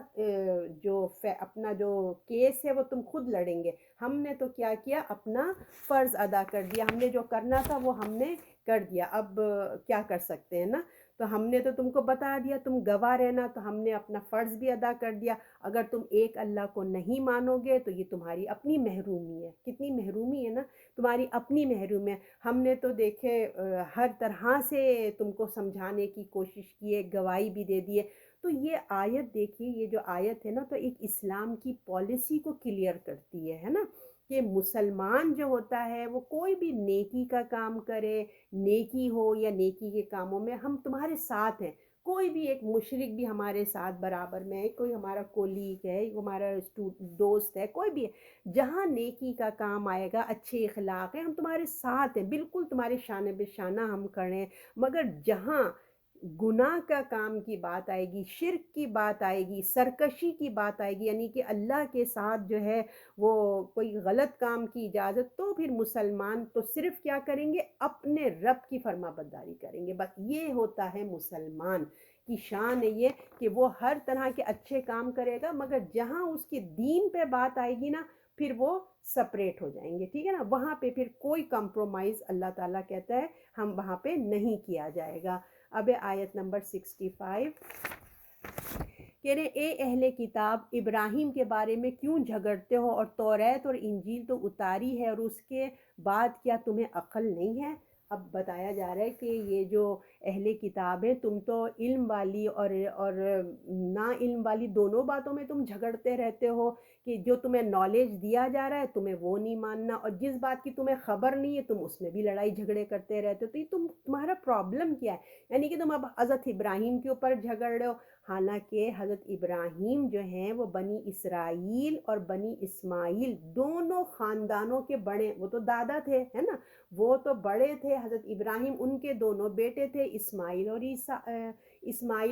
جو کیس ہے وہ تم خود لڑیں گے۔ ہم نے تو کیا کیا، اپنا فرض ادا کر دیا، ہم نے جو کرنا تھا وہ ہم نے کر دیا، اب کیا کر سکتے ہیں نا۔ تو ہم نے تو تم کو بتا دیا تم گواہ رہنا، تو ہم نے اپنا فرض بھی ادا کر دیا۔ اگر تم ایک اللہ کو نہیں مانو گے تو یہ تمہاری اپنی محرومی ہے۔ کتنی محرومی ہے نا، تمہاری اپنی محرومی ہے۔ ہم نے تو دیکھے ہر طرح سے تم کو سمجھانے کی کوشش کی ہے، گواہی بھی دے دی ہے۔ تو یہ آیت دیکھیے، یہ جو آیت ہے نا، تو ایک اسلام کی پالیسی کو کلیئر کرتی ہے نا، کہ مسلمان جو ہوتا ہے وہ کوئی بھی نیکی کا کام کرے، نیکی ہو یا نیکی کے کاموں میں ہم تمہارے ساتھ ہیں۔ کوئی بھی ایک مشرک بھی ہمارے ساتھ برابر میں ہے، کوئی ہمارا کولیگ ہے، ہمارا دوست ہے، کوئی بھی ہے، جہاں نیکی کا کام آئے گا، اچھے اخلاق ہیں، ہم تمہارے ساتھ ہیں، بالکل تمہارے شانے بے شانہ ہم کھڑے ہیں۔ مگر جہاں گناہ کا کام کی بات آئے گی، شرک کی بات آئے گی، سرکشی کی بات آئے گی، یعنی کہ اللہ کے ساتھ جو ہے وہ کوئی غلط کام کی اجازت، تو پھر مسلمان تو صرف کیا کریں گے، اپنے رب کی فرما برداری کریں گے۔ بس یہ ہوتا ہے مسلمان کی شان ہے، یہ کہ وہ ہر طرح کے اچھے کام کرے گا، مگر جہاں اس کی دین پہ بات آئے گی نا، پھر وہ سپریٹ ہو جائیں گے، ٹھیک ہے نا، وہاں پہ پھر کوئی کمپرومائز اللہ تعالیٰ کہتا ہے ہم وہاں پہ نہیں کیا جائے گا۔ اب آیت نمبر 65 کہہ رہے اے اہل کتاب، ابراہیم کے بارے میں کیوں جھگڑتے ہو، اور توریت اور انجیل تو اتاری ہے، اور اس کے بعد کیا تمہیں عقل نہیں ہے؟ اب بتایا جا رہا ہے کہ یہ جو اہل کتاب ہے، تم تو علم والی اور نا علم والی دونوں باتوں میں تم جھگڑتے رہتے ہو، کہ جو تمہیں نالج دیا جا رہا ہے تمہیں وہ نہیں ماننا، اور جس بات کی تمہیں خبر نہیں ہے تم اس میں بھی لڑائی جھگڑے کرتے رہتے ہو۔ تو یہ تمہارا پرابلم کیا ہے؟ یعنی کہ تم اب حضرت ابراہیم کے اوپر جھگڑ رہے ہو، حالانکہ حضرت ابراہیم جو ہیں وہ بنی اسرائیل اور بنی اسماعیل دونوں خاندانوں کے بڑے، وہ تو دادا تھے، ہے نا، وہ تو بڑے تھے حضرت ابراہیم، ان کے دونوں بیٹے تھے اسماعیل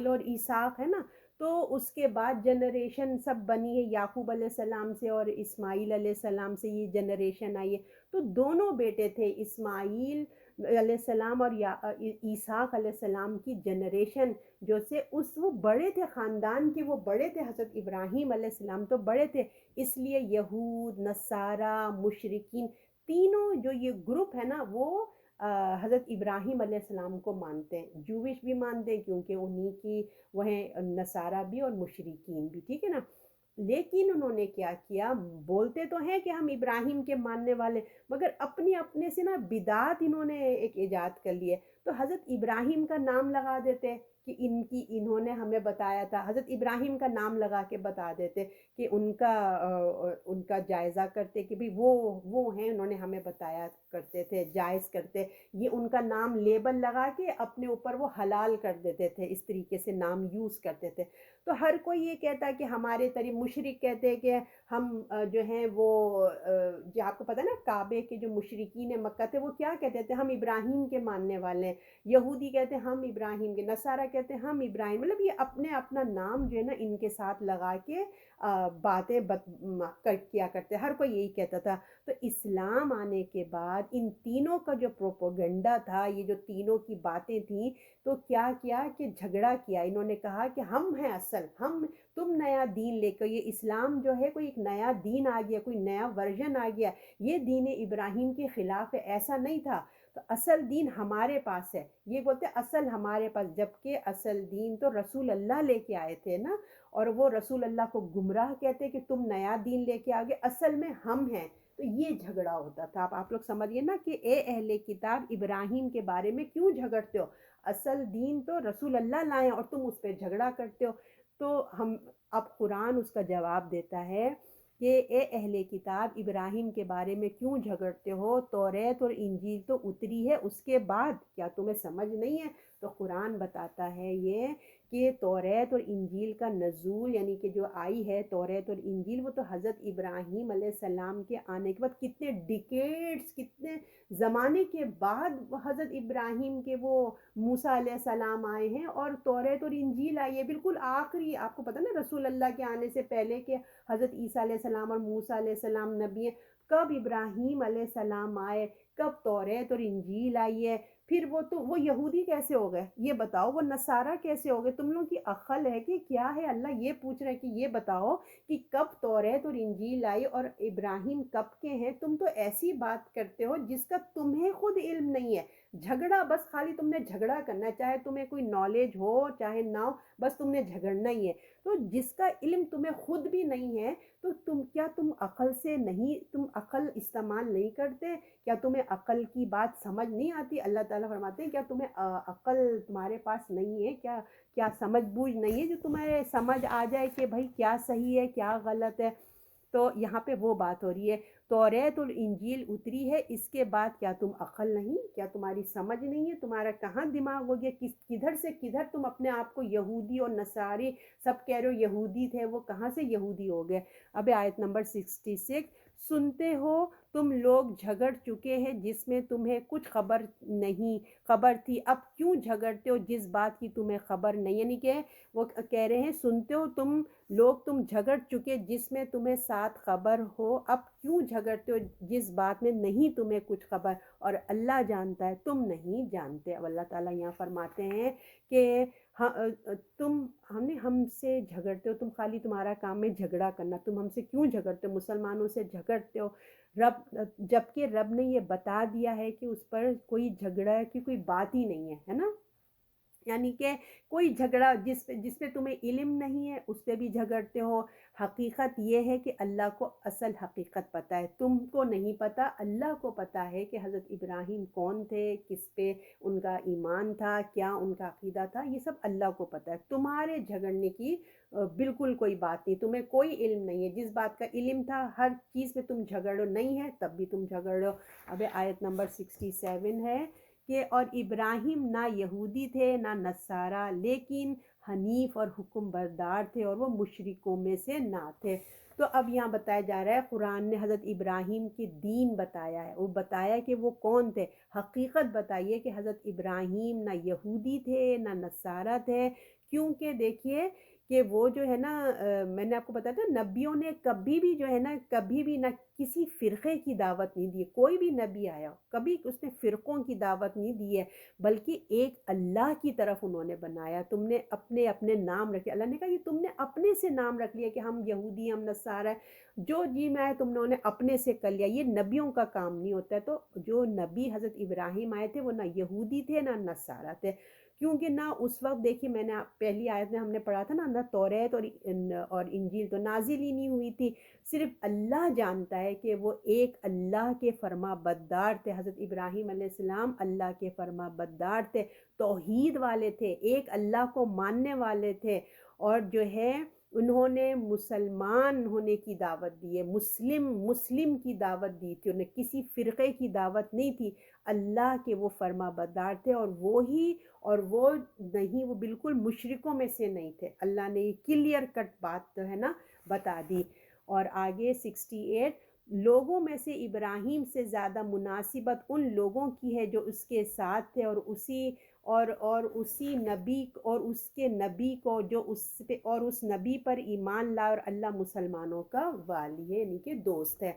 اور اسحاق، ہے نا۔ تو اس کے بعد جنریشن سب بنی ہے یعقوب علیہ السلام سے اور اسماعیل علیہ السلام سے، یہ جنریشن آئی ہے۔ تو دونوں بیٹے تھے، اسماعیل علیہ السلام اور اسحاق علیہ السلام کی جنریشن جو سے وہ بڑے تھے، خاندان کے وہ بڑے تھے، حضرت ابراہیم علیہ السلام تو بڑے تھے، اس لیے یہود، نصارہ، مشرکین، تینوں جو یہ گروپ ہے نا، وہ حضرت ابراہیم علیہ السلام کو مانتے ہیں، جوش بھی مانتے ہیں کیونکہ انہی کی وہ ہیں، نصارہ بھی اور مشرکین بھی، ٹھیک ہے نا۔ لیکن انہوں نے کیا کیا، بولتے تو ہیں کہ ہم ابراہیم کے ماننے والے، مگر اپنے اپنے سے نا بدعات انہوں نے ایک ایجاد کر لی ہے۔ تو حضرت ابراہیم کا نام لگا دیتے کہ انہوں نے ہمیں بتایا تھا، حضرت ابراہیم کا نام لگا کے بتا دیتے کہ ان کا جائزہ کرتے کہ بھی وہ ہیں، انہوں نے ہمیں بتایا کرتے تھے، جائز کرتے، یہ ان کا نام لیبل لگا کے اپنے اوپر وہ حلال کر دیتے تھے، اس طریقے سے نام یوز کرتے تھے۔ تو ہر کوئی یہ کہتا ہے کہ ہمارے طریق مشرک کہتے ہیں کہ ہم جو ہیں وہ جو آپ کو پتہ ہے نا، کعبے کے جو مشرکین مکہ تھے وہ کیا کہتے تھے، ہم ابراہیم کے ماننے والے ہیں۔ یہودی کہتے ہیں ہم ابراہیم کے، نصارہ کہتے ہیں ہم ابراہیم، مطلب یہ اپنے اپنا نام جو ہے نا ان کے ساتھ لگا کے باتیں کیا کرتے، ہر کوئی یہی کہتا تھا۔ تو اسلام آنے کے بعد ان تینوں کا جو پروپوگنڈا تھا، یہ جو تینوں کی باتیں تھیں، تو کیا کیا کہ جھگڑا کیا، انہوں نے کہا کہ ہم ہیں اصل، تم نیا دین لے کر، یہ اسلام جو ہے کوئی ایک نیا دین آ گیا، کوئی نیا ورژن آ گیا، یہ دین ابراہیم کے خلاف ہے، ایسا نہیں تھا، تو اصل دین ہمارے پاس ہے، یہ بولتے اصل ہمارے پاس، جبکہ اصل دین تو رسول اللہ لے کے آئے تھے نا، اور وہ رسول اللہ کو گمراہ کہتے کہ تم نیا دین لے کے آگے، اصل میں ہم ہیں۔ تو یہ جھگڑا ہوتا تھا۔ اب آپ لوگ سمجھیے نا کہ اے اہل کتاب، ابراہیم کے بارے میں کیوں جھگڑتے ہو، اصل دین تو رسول اللہ لائے اور تم اس پہ جھگڑا کرتے ہو۔ تو اب قرآن اس کا جواب دیتا ہے کہ اے اہل کتاب، ابراہیم کے بارے میں کیوں جھگڑتے ہو، توریت اور انجیل تو اتری ہے، اس کے بعد کیا تمہیں سمجھ نہیں ہے؟ تو قرآن بتاتا ہے یہ کہ توریت اور انجیل کا نزول، یعنی کہ جو آئی ہے توریت اور انجیل، وہ تو حضرت ابراہیم علیہ السلام کے آنے کے بعد کتنے ڈیکیڈز، کتنے زمانے کے بعد حضرت ابراہیم کے وہ موسیٰ علیہ السلام آئے ہیں، اور توریت اور انجیل آئی ہے بالکل آخری، آپ کو پتہ نا رسول اللہ کے آنے سے پہلے کہ حضرت عیسیٰ علیہ السلام اور موسیٰ علیہ السلام نبی ہیں، کب ابراہیم علیہ السلام آئے، کب توریت اور انجیل آئی ہے، پھر وہ یہودی کیسے ہو گئے یہ بتاؤ، وہ نصارہ کیسے ہو گئے؟ تم لوگوں کی عقل ہے کہ کیا ہے؟ اللہ یہ پوچھ رہے ہیں کہ یہ بتاؤ کہ کب توریت اور انجیل آئی اور ابراہیم کب کے ہیں؟ تم تو ایسی بات کرتے ہو جس کا تمہیں خود علم نہیں ہے، جھگڑا بس خالی تم نے جھگڑا کرنا ہے، چاہے تمہیں کوئی نالج ہو چاہے نہ ہو، بس تم نے جھگڑنا ہی ہے۔ تو جس کا علم تمہیں خود بھی نہیں ہے تو تم عقل سے نہیں، تم عقل استعمال نہیں کرتے؟ کیا تمہیں عقل کی بات سمجھ نہیں آتی؟ اللہ تعالیٰ فرماتے ہیں کیا تمہیں عقل تمہارے پاس نہیں ہے؟ کیا کیا سمجھ بوجھ نہیں ہے جو تمہارے سمجھ آ جائے کہ بھائی کیا صحیح ہے کیا غلط ہے؟ تو یہاں پہ وہ بات ہو رہی ہے، توریت اور انجیل اتری ہے، اس کے بعد کیا تم عقل نہیں؟ کیا تمہاری سمجھ نہیں ہے؟ تمہارا کہاں دماغ ہو گیا؟ کدھر سے کدھر تم اپنے آپ کو یہودی اور نصاری سب کہہ رہے ہو؟ یہودی تھے وہ کہاں سے یہودی ہو گئے؟ اب آیت نمبر 66، سنتے ہو تم لوگ جھگڑ چکے ہیں جس میں تمہیں کچھ خبر نہیں، خبر تھی، اب کیوں جھگڑتے ہو جس بات کی تمہیں خبر نہیں؟ یعنی کہ وہ کہہ رہے ہیں سنتے ہو تم جھگڑ چکے جس میں تمہیں ساتھ خبر ہو، اب کیوں جھگڑتے ہو جس بات میں نہیں تمہیں کچھ خبر، اور اللہ جانتا ہے تم نہیں جانتے۔ اب اللہ تعالیٰ یہاں فرماتے ہیں کہ ہم سے جھگڑتے ہو، تم خالی تمہارا کام ہے جھگڑا کرنا، تم ہم سے کیوں جھگڑتے ہو؟ مسلمانوں سے جھگڑتے ہو، جبکہ رب نے یہ بتا دیا ہے کہ اس پر کوئی جھگڑا کی کوئی بات ہی نہیں ہے نا؟ یعنی کہ کوئی جھگڑا جس پہ تمہیں علم نہیں ہے اس پہ بھی جھگڑتے ہو۔ حقیقت یہ ہے کہ اللہ کو اصل حقیقت پتہ ہے، تم کو نہیں پتہ، اللہ کو پتہ ہے کہ حضرت ابراہیم کون تھے، کس پہ ان کا ایمان تھا، کیا ان کا عقیدہ تھا، یہ سب اللہ کو پتہ ہے۔ تمہارے جھگڑنے کی بالکل کوئی بات نہیں، تمہیں کوئی علم نہیں ہے، جس بات کا علم تھا ہر چیز پہ تم جھگڑو، نہیں ہے تب بھی تم جھگڑو۔ اب آیت نمبر 67 ہے کہ اور ابراہیم نہ یہودی تھے نہ نصارہ، لیکن حنیف اور حکم بردار تھے اور وہ مشرکوں میں سے نہ تھے۔ تو اب یہاں بتایا جا رہا ہے، قرآن نے حضرت ابراہیم کے دین بتایا ہے، وہ بتایا کہ وہ کون تھے، حقیقت بتائیے کہ حضرت ابراہیم نہ یہودی تھے نہ نصارہ تھے، کیونکہ دیکھیے کہ وہ جو ہے نا میں نے آپ کو بتایا تھا نبیوں نے کبھی بھی جو ہے نا کبھی بھی نہ کسی فرقے کی دعوت نہیں دی، کوئی بھی نبی آیا کبھی اس نے فرقوں کی دعوت نہیں دی ہے، بلکہ ایک اللہ کی طرف انہوں نے بنایا۔ تم نے اپنے اپنے نام رکھے، اللہ نے کہا یہ تم نے اپنے سے نام رکھ لیا کہ ہم یہودی ہم نصارہ، جو جی میں تم نے اپنے سے کر لیا، یہ نبیوں کا کام نہیں ہوتا ہے۔ تو جو نبی حضرت ابراہیم آئے تھے وہ نہ یہودی تھے نہ نصارہ تھے، کیونکہ نہ اس وقت دیکھیے میں نے پہلی آیت میں ہم نے پڑھا تھا نا، نہ توریت اور انجیل تو نازل ہی نہیں ہوئی تھی، صرف اللہ جانتا ہے کہ وہ ایک اللہ کے فرما بردار تھے۔ حضرت ابراہیم علیہ السلام اللہ کے فرما بردار تھے، توحید والے تھے، ایک اللہ کو ماننے والے تھے، اور جو ہے انہوں نے مسلمان ہونے کی دعوت دی ہے، مسلم کی دعوت دی تھی، انہیں کسی فرقے کی دعوت نہیں تھی، اللہ کے وہ فرما بردار تھے، اور وہ نہیں، وہ بالکل مشرکوں میں سے نہیں تھے۔ اللہ نے یہ کلیئر کٹ بات جو ہے نا بتا دی۔ اور آگے 68، لوگوں میں سے ابراہیم سے زیادہ مناسبت ان لوگوں کی ہے جو اس کے ساتھ تھے، اور اسی نبی اور اس کے نبی کو جو اس نبی پر ایمان لائے، اور اللہ مسلمانوں کا والی ہے، یعنی کہ دوست ہے۔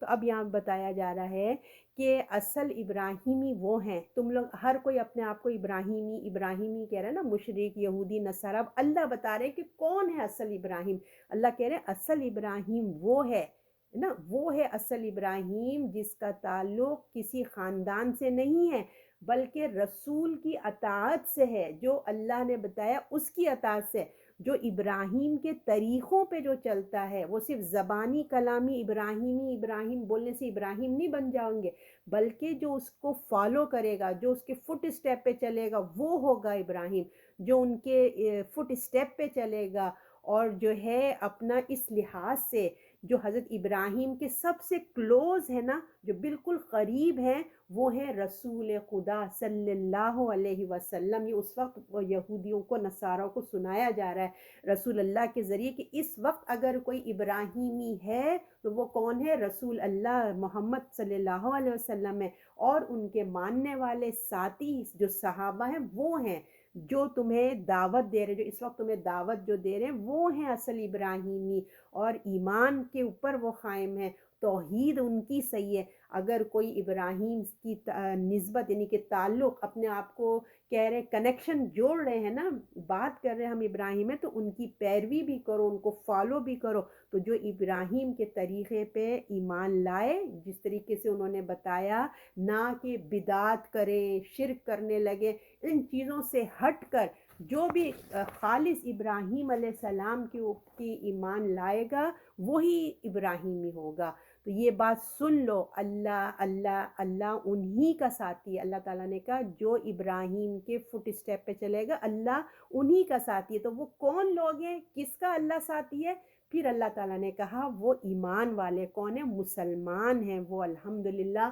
تو اب یہاں بتایا جا رہا ہے کہ اصل ابراہیمی وہ ہیں، تم لوگ ہر کوئی اپنے آپ کو ابراہیمی کہہ رہا ہے نا، مشرک یہودی نصارہ، اب اللہ بتا رہے کہ کون ہے اصل ابراہیم۔ اللہ کہہ رہے ہیں اصل ابراہیم وہ ہے نا، وہ ہے اصل ابراہیم جس کا تعلق کسی خاندان سے نہیں ہے بلکہ رسول کی اطاعت سے ہے، جو اللہ نے بتایا اس کی اطاعت سے، جو ابراہیم کے طریقوں پہ جو چلتا ہے، وہ صرف زبانی کلامی ابراہیم بولنے سے ابراہیم نہیں بن جائیں گے، بلکہ جو اس کو فالو کرے گا، جو اس کے فٹ اسٹیپ پہ چلے گا وہ ہوگا ابراہیم، جو ان کے فٹ اسٹیپ پہ چلے گا، اور جو ہے اپنا اس لحاظ سے جو حضرت ابراہیم کے سب سے کلوز ہے نا، جو بالکل قریب ہیں، وہ ہیں رسول خدا صلی اللہ علیہ وسلم۔ یہ اس وقت یہودیوں کو نصاروں کو سنایا جا رہا ہے رسول اللہ کے ذریعے کہ اس وقت اگر کوئی ابراہیمی ہے تو وہ کون ہے؟ رسول اللہ محمد صلی اللہ علیہ وسلم ہے، اور ان کے ماننے والے ساتھی جو صحابہ ہیں وہ ہیں، جو تمہیں دعوت دے رہے، جو اس وقت تمہیں دعوت جو دے رہے ہیں وہ ہیں اصل ابراہیمی، اور ایمان کے اوپر وہ قائم ہیں، توحید ان کی صحیح ہے. اگر کوئی ابراہیم کی نسبت یعنی کہ تعلق اپنے آپ کو کہہ رہے کنیکشن جوڑ رہے ہیں نا، بات کر رہے ہیں ہم ابراہیم ہے، تو ان کی پیروی بھی کرو، ان کو فالو بھی کرو. تو جو ابراہیم کے طریقے پہ ایمان لائے، جس طریقے سے انہوں نے بتایا، نہ کہ بدعت کریں، شرک کرنے لگے، ان چیزوں سے ہٹ کر جو بھی خالص ابراہیم علیہ السلام کی ایمان لائے گا وہی ابراہیمی ہوگا. تو یہ بات سن لو، اللہ اللہ اللہ انہی کا ساتھی ہے. اللہ تعالیٰ نے کہا جو ابراہیم کے فٹ اسٹیپ پہ چلے گا اللہ انہی کا ساتھی ہے. تو وہ کون لوگ ہیں، کس کا اللہ ساتھی ہے؟ پھر اللہ تعالیٰ نے کہا وہ ایمان والے کون ہیں، مسلمان ہیں وہ. الحمدللہ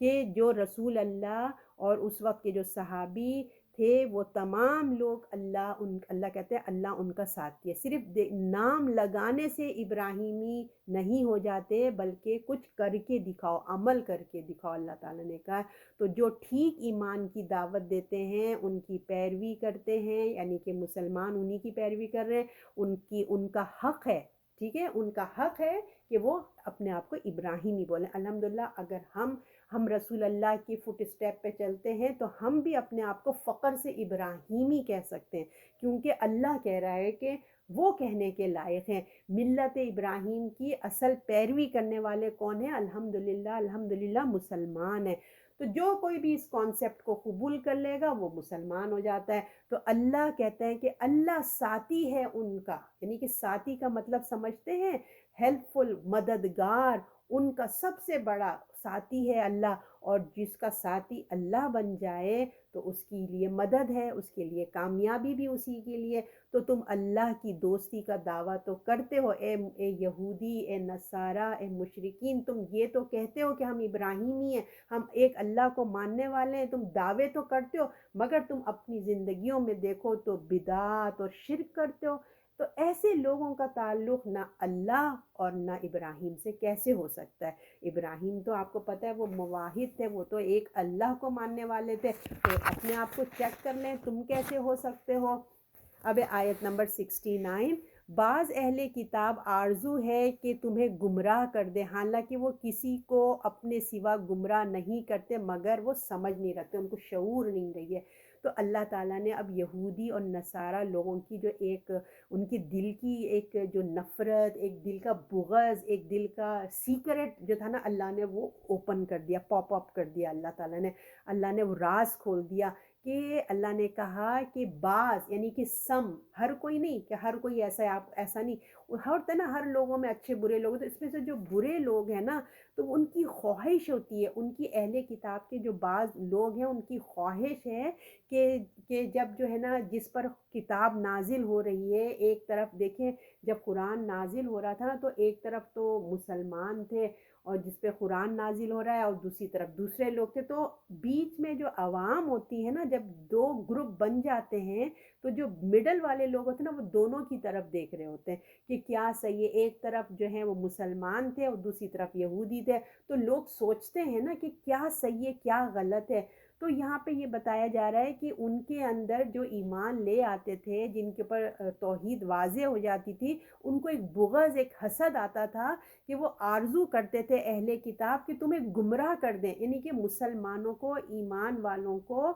کہ جو رسول اللہ اور اس وقت کے جو صحابی تھے وہ تمام لوگ اللہ کہتے ہیں اللہ ان کا ساتھی ہے. صرف نام لگانے سے ابراہیمی نہیں ہو جاتے، بلکہ کچھ کر کے دکھاؤ، عمل کر کے دکھاؤ، اللہ تعالیٰ نے کہا. تو جو ٹھیک ایمان کی دعوت دیتے ہیں، ان کی پیروی کرتے ہیں، یعنی کہ مسلمان انہی کی پیروی کر رہے ہیں، ان کا حق ہے، ٹھیک ہے، ان کا حق ہے کہ وہ اپنے آپ کو ابراہیمی بولیں. الحمدللہ اگر ہم رسول اللہ کی فٹ اسٹیپ پہ چلتے ہیں تو ہم بھی اپنے آپ کو فخر سے ابراہیمی کہہ سکتے ہیں، کیونکہ اللہ کہہ رہا ہے کہ وہ کہنے کے لائق ہیں. ملت ابراہیم کی اصل پیروی کرنے والے کون ہیں؟ الحمدللہ الحمدللہ مسلمان ہیں. تو جو کوئی بھی اس کانسیپٹ کو قبول کر لے گا وہ مسلمان ہو جاتا ہے. تو اللہ کہتا ہے کہ اللہ ساتھی ہے ان کا، یعنی کہ ساتھی کا مطلب سمجھتے ہیں، ہیلپ فل، مددگار، ان کا سب سے بڑا ساتھی ہے اللہ. اور جس کا ساتھی اللہ بن جائے تو اس کے لیے مدد ہے، اس کے لیے کامیابی بھی اسی کے لیے. تو تم اللہ کی دوستی کا دعویٰ تو کرتے ہو، اے یہودی، اے نصارہ، اے مشرکین، تم یہ تو کہتے ہو کہ ہم ابراہیمی ہیں، ہم ایک اللہ کو ماننے والے ہیں، تم دعوے تو کرتے ہو، مگر تم اپنی زندگیوں میں دیکھو تو بدعت اور شرک کرتے ہو. تو ایسے لوگوں کا تعلق نہ اللہ اور نہ ابراہیم سے کیسے ہو سکتا ہے؟ ابراہیم تو آپ کو پتہ ہے وہ موحد تھے، وہ تو ایک اللہ کو ماننے والے تھے. تو اپنے آپ کو چیک کر لیں تم کیسے ہو سکتے ہو. اب آیت نمبر 69، بعض اہل کتاب آرزو ہے کہ تمہیں گمراہ کر دے، حالانکہ وہ کسی کو اپنے سوا گمراہ نہیں کرتے مگر وہ سمجھ نہیں رکھتے، ان کو شعور نہیں رہی ہے. تو اللہ تعالیٰ نے اب یہودی اور نصارہ لوگوں کی جو ایک ان کی دل کی ایک جو نفرت، ایک دل کا بغض، ایک دل کا سیکرٹ جو تھا نا، اللہ نے وہ اوپن کر دیا، پاپ اپ کر دیا. اللہ نے وہ راز کھول دیا کہ اللہ نے کہا کہ بعض یعنی کہ سم، ہر کوئی نہیں کہ ہر کوئی ایسا ہے، آپ ایسا نہیں، ہوتا ہے نا ہر لوگوں میں اچھے برے لوگ، تو اس میں سے جو برے لوگ ہیں نا تو ان کی خواہش ہوتی ہے، ان کی اہل کتاب کے جو بعض لوگ ہیں ان کی خواہش ہے کہ جب جو ہے نا جس پر کتاب نازل ہو رہی ہے، ایک طرف دیکھیں جب قرآن نازل ہو رہا تھا نا تو ایک طرف تو مسلمان تھے اور جس پہ قرآن نازل ہو رہا ہے، اور دوسری طرف دوسرے لوگ تھے. تو بیچ میں جو عوام ہوتی ہے نا، جب دو گروپ بن جاتے ہیں تو جو مڈل والے لوگ ہوتے ہیں نا وہ دونوں کی طرف دیکھ رہے ہوتے ہیں کہ کیا صحیح ہے. ایک طرف جو ہے وہ مسلمان تھے اور دوسری طرف یہودی تھے، تو لوگ سوچتے ہیں نا کہ کیا صحیح ہے کیا غلط ہے. تو یہاں پہ یہ بتایا جا رہا ہے کہ ان کے اندر جو ایمان لے آتے تھے، جن کے اوپر توحید واضح ہو جاتی تھی، ان کو ایک بغض، ایک حسد آتا تھا کہ وہ آرزو کرتے تھے اہل کتاب کہ تمہیں گمراہ کر دیں، یعنی کہ مسلمانوں کو، ایمان والوں کو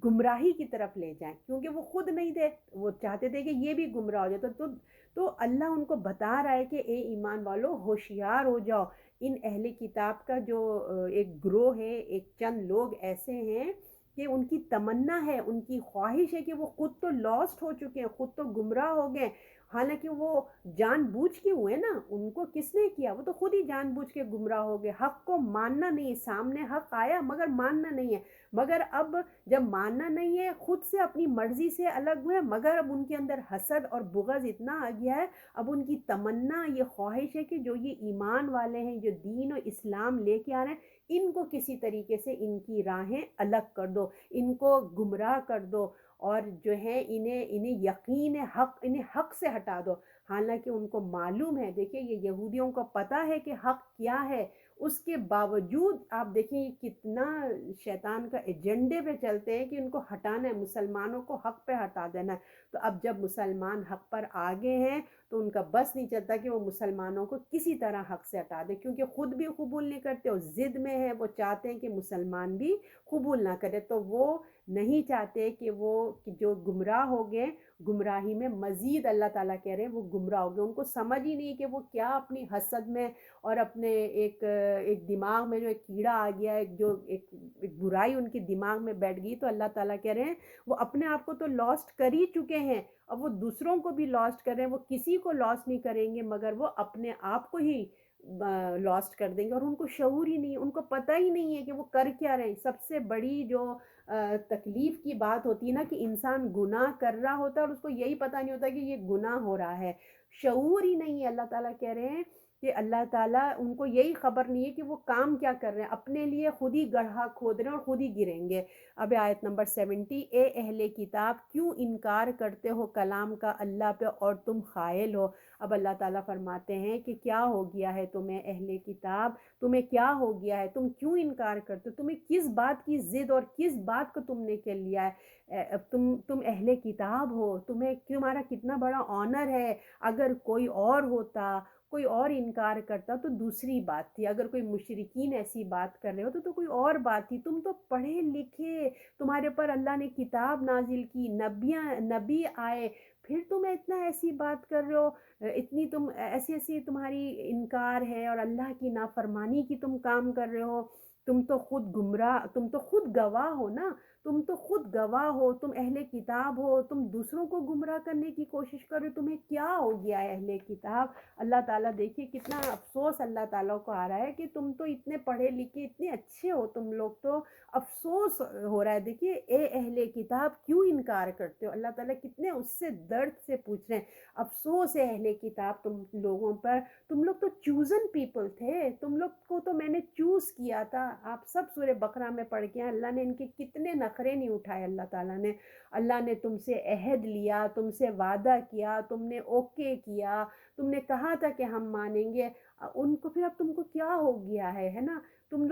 گمراہی کی طرف لے جائیں، کیونکہ وہ خود نہیں تھے، وہ چاہتے تھے کہ یہ بھی گمراہ ہو جائے. تو اللہ ان کو بتا رہا ہے کہ اے ایمان والو ہوشیار ہو جاؤ. ان اہل کتاب کا جو ایک گروہ ہے، ایک چند لوگ ایسے ہیں کہ ان کی تمنا ہے، ان کی خواہش ہے کہ وہ خود تو لاسٹ ہو چکے ہیں، خود تو گمراہ ہو گئے، حالانکہ وہ جان بوجھ کے ہوئے نا، ان کو کس نے کیا؟ وہ تو خود ہی جان بوجھ کے گمراہ ہو گئے. حق کو ماننا نہیں، سامنے حق آیا مگر ماننا نہیں ہے. مگر اب جب ماننا نہیں ہے، خود سے اپنی مرضی سے الگ ہوئے، مگر اب ان کے اندر حسد اور بغض اتنا آ گیا ہے. اب ان کی تمنا، یہ خواہش ہے کہ جو یہ ایمان والے ہیں، جو دین و اسلام لے کے آ رہے ہیں، ان کو کسی طریقے سے ان کی راہیں الگ کر دو، ان کو گمراہ کر دو، اور جو ہے انہیں یقین حق، انہیں حق سے ہٹا دو. حالانکہ ان کو معلوم ہے، دیکھیں یہ یہودیوں کو پتہ ہے کہ حق کیا ہے، اس کے باوجود آپ دیکھیں یہ کتنا شیطان کا ایجنڈے پہ چلتے ہیں کہ ان کو ہٹانا ہے، مسلمانوں کو حق پہ ہٹا دینا ہے۔ تو اب جب مسلمان حق پر آگے ہیں تو ان کا بس نہیں چلتا کہ وہ مسلمانوں کو کسی طرح حق سے ہٹا دے، کیونکہ خود بھی قبول نہیں کرتے اور ضد میں ہے، وہ چاہتے ہیں کہ مسلمان بھی قبول نہ کرے، تو وہ نہیں چاہتے کہ وہ جو گمراہ ہو گئے گمراہی میں مزید، اللہ تعالیٰ کہہ رہے ہیں وہ گمراہ ہو گئے، ان کو سمجھ ہی نہیں کہ وہ کیا اپنی حسد میں اور اپنے ایک دماغ میں جو ایک کیڑا آ گیا ہے، ایک برائی ان کی دماغ میں بیٹھ گئی، تو اللہ تعالیٰ کہہ رہے ہیں وہ اپنے آپ کو تو لاسٹ کر ہی چکے ہیں، اب وہ دوسروں کو بھی لاسٹ کر رہے ہیں، وہ کسی کو لاسٹ نہیں کریں گے مگر وہ اپنے آپ کو ہی لاسٹ کر دیں گے، اور ان کو شعور ہی نہیں ہے، ان کو پتہ ہی نہیں ہے کہ وہ کر کیا رہے ہیں۔ سب سے بڑی جو تکلیف کی بات ہوتی ہے نا کہ انسان گناہ کر رہا ہوتا ہے اور اس کو یہی پتہ نہیں ہوتا کہ یہ گناہ ہو رہا ہے، شعور ہی نہیں ہے۔ اللہ تعالیٰ کہہ رہے ہیں کہ اللہ تعالیٰ ان کو یہی خبر نہیں ہے کہ وہ کام کیا کر رہے ہیں، اپنے لیے خود ہی گڑھا کھود رہے ہیں اور خود ہی گریں گے۔ اب آیت نمبر 70، اے اہل کتاب کیوں انکار کرتے ہو کلام کا اللہ پہ اور تم قائل ہو۔ اب اللہ تعالیٰ فرماتے ہیں کہ کیا ہو گیا ہے تمہیں اہل کتاب، تمہیں کیا ہو گیا ہے، تم کیوں انکار کرتے ہو، تمہیں کس بات کی ضد اور کس بات کو تم نے کر لیا ہے، تم اہل کتاب ہو، تمہیں تمہارا کتنا بڑا آنر ہے، اگر کوئی اور ہوتا، کوئی اور انکار کرتا تو دوسری بات تھی، اگر کوئی مشرکین ایسی بات کر رہے ہو تو کوئی اور بات تھی، تم تو پڑھے لکھے، تمہارے پر اللہ نے کتاب نازل کی، نبی آئے، پھر تم اتنا ایسی بات کر رہے ہو، اتنی تم ایسی تمہاری انکار ہے اور اللہ کی نافرمانی کی تم کام کر رہے ہو، تم تو خود گمراہ، تم تو خود گواہ ہو نا، تم تو خود گواہ ہو، تم اہل کتاب ہو، تم دوسروں کو گمراہ کرنے کی کوشش کر رہے ہو، تمہیں کیا ہو گیا ہے اہل کتاب۔ اللہ تعالیٰ دیکھیے کتنا افسوس اللہ تعالیٰ کو آ رہا ہے کہ تم تو اتنے پڑھے لکھے اتنے اچھے ہو تم لوگ، تو افسوس ہو رہا ہے۔ دیکھیے اے اہل کتاب کیوں انکار کرتے ہو، اللہ تعالیٰ کتنے اس سے درد سے پوچھ رہے ہیں، افسوس ہے اہل کتاب تم لوگوں پر، تم لوگ تو چوزن پیپل تھے، تم لوگ کو تو میں نے چوز کیا تھا۔ آپ سب سورہ بقرہ میں پڑھ کے ہیں اللہ نے ان کے کتنے نخرے نہیں اٹھائے، اللہ نے تم سے عہد لیا، تم سے وعدہ کیا، تم نے اوکے کیا، تم نے کہا تھا کہ ہم مانیں گے، ان کو پھر اب تم کو کیا ہو گیا ہے نا، تم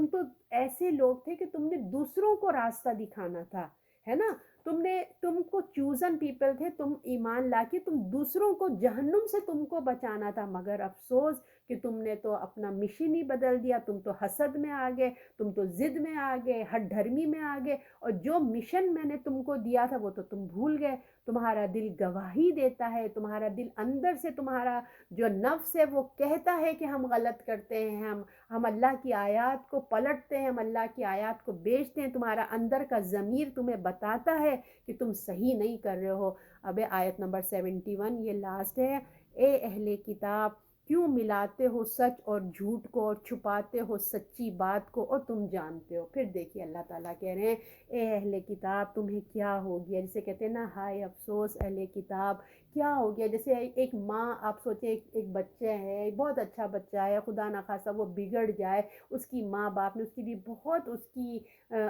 تو ایسے لوگ تھے کہ تم نے دوسروں کو راستہ دکھانا تھا، ہے نا، تم کو چوزن پیپل تھے، تم ایمان لا کے تم دوسروں کو جہنم سے تم کو بچانا تھا، مگر افسوس کہ تم نے تو اپنا مشن ہی بدل دیا، تم تو حسد میں آ گئے، تم تو ضد میں آ گئے، ہٹ دھرمی میں آ گئے، اور جو مشن میں نے تم کو دیا تھا وہ تو تم بھول گئے۔ تمہارا دل گواہی دیتا ہے، تمہارا دل اندر سے، تمہارا جو نفس ہے وہ کہتا ہے کہ ہم غلط کرتے ہیں، ہم اللہ کی آیات کو پلٹتے ہیں، ہم اللہ کی آیات کو بیچتے ہیں، تمہارا اندر کا ضمیر تمہیں بتاتا ہے کہ تم صحیح نہیں کر رہے ہو۔ اب آیت نمبر 71 یہ لاسٹ ہے، اے اہل کتاب کیوں ملاتے ہو سچ اور جھوٹ کو اور چھپاتے ہو سچی بات کو اور تم جانتے ہو۔ پھر دیکھیے اللہ تعالیٰ کہہ رہے ہیں اے اہل کتاب تمہیں کیا ہو گیا، جسے کہتے ہیں نا ہائے افسوس اہل کتاب کیا ہو گیا۔ جیسے ایک ماں، آپ سوچیں ایک بچہ ہے، بہت اچھا بچہ ہے، خدا نخواستہ وہ بگڑ جائے، اس کی ماں باپ نے اس کے لیے بہت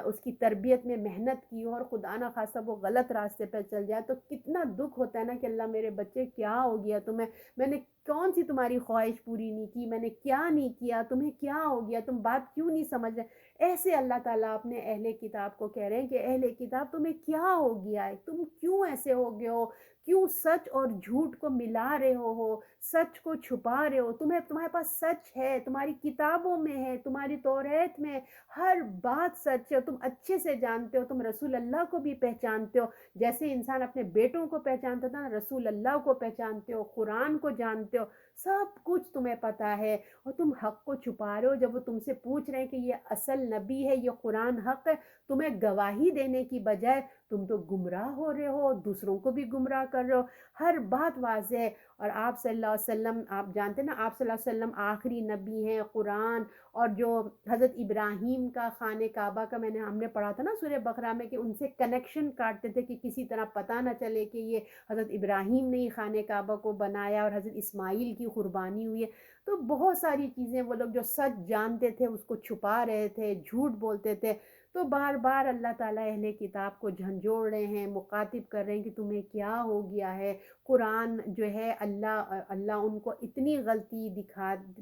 اس کی تربیت میں محنت کی اور خدا نخواستہ وہ غلط راستے پہ چل جائے تو کتنا دکھ ہوتا ہے نا کہ اللہ میرے بچے کیا ہو گیا تمہیں، میں نے کون سی تمہاری خواہش پوری نہیں کی، میں نے کیا نہیں کیا، تمہیں کیا ہو گیا، تم بات کیوں نہیں سمجھ رہے۔ ایسے اللہ تعالیٰ اپنے اہل کتاب کو کہہ رہے ہیں کہ اہل کتاب تمہیں کیا ہو گیا ہے، تم کیوں ایسے ہو گئے ہو، کیوں سچ اور جھوٹ کو ملا رہے ہو، سچ کو چھپا رہے ہو، تمہارے پاس سچ ہے، تمہاری کتابوں میں ہے، تمہاری توریت میں ہر بات سچ ہے، تم اچھے سے جانتے ہو، تم رسول اللہ کو بھی پہچانتے ہو، جیسے انسان اپنے بیٹوں کو پہچانتا تھا نا، رسول اللہ کو پہچانتے ہو، قرآن کو جانتے ہو، سب کچھ تمہیں پتا ہے، اور تم حق کو چھپا رہے ہو۔ جب وہ تم سے پوچھ رہے ہیں کہ یہ اصل نبی ہے، یہ قرآن حق ہے، تمہیں گواہی دینے کی بجائے تم تو گمراہ ہو رہے ہو، دوسروں کو بھی گمراہ کر رہے ہو، ہر بات واضح ہے۔ اور آپ صلی اللہ علیہ وسلم، آپ جانتے ہیں نا آپ صلی اللہ علیہ وسلم آخری نبی ہیں، قرآن اور جو حضرت ابراہیم کا خانہ کعبہ کا ہم نے پڑھا تھا نا سورہ بقرہ میں کہ ان سے کنیکشن کاٹتے تھے کہ کسی طرح پتہ نہ چلے کہ یہ حضرت ابراہیم نے ہی خانہ کعبہ کو بنایا اور حضرت اسماعیل کی قربانی ہوئی ہے۔ تو بہت ساری چیزیں وہ لوگ جو سچ جانتے تھے اس کو چھپا رہے تھے، جھوٹ بولتے تھے۔ تو بار بار اللہ تعالیٰ اہل کتاب کو جھنجھوڑ رہے ہیں، مخاطب کر رہے ہیں کہ تمہیں کیا ہو گیا ہے۔ قرآن جو ہے اللہ ان کو اتنی غلطی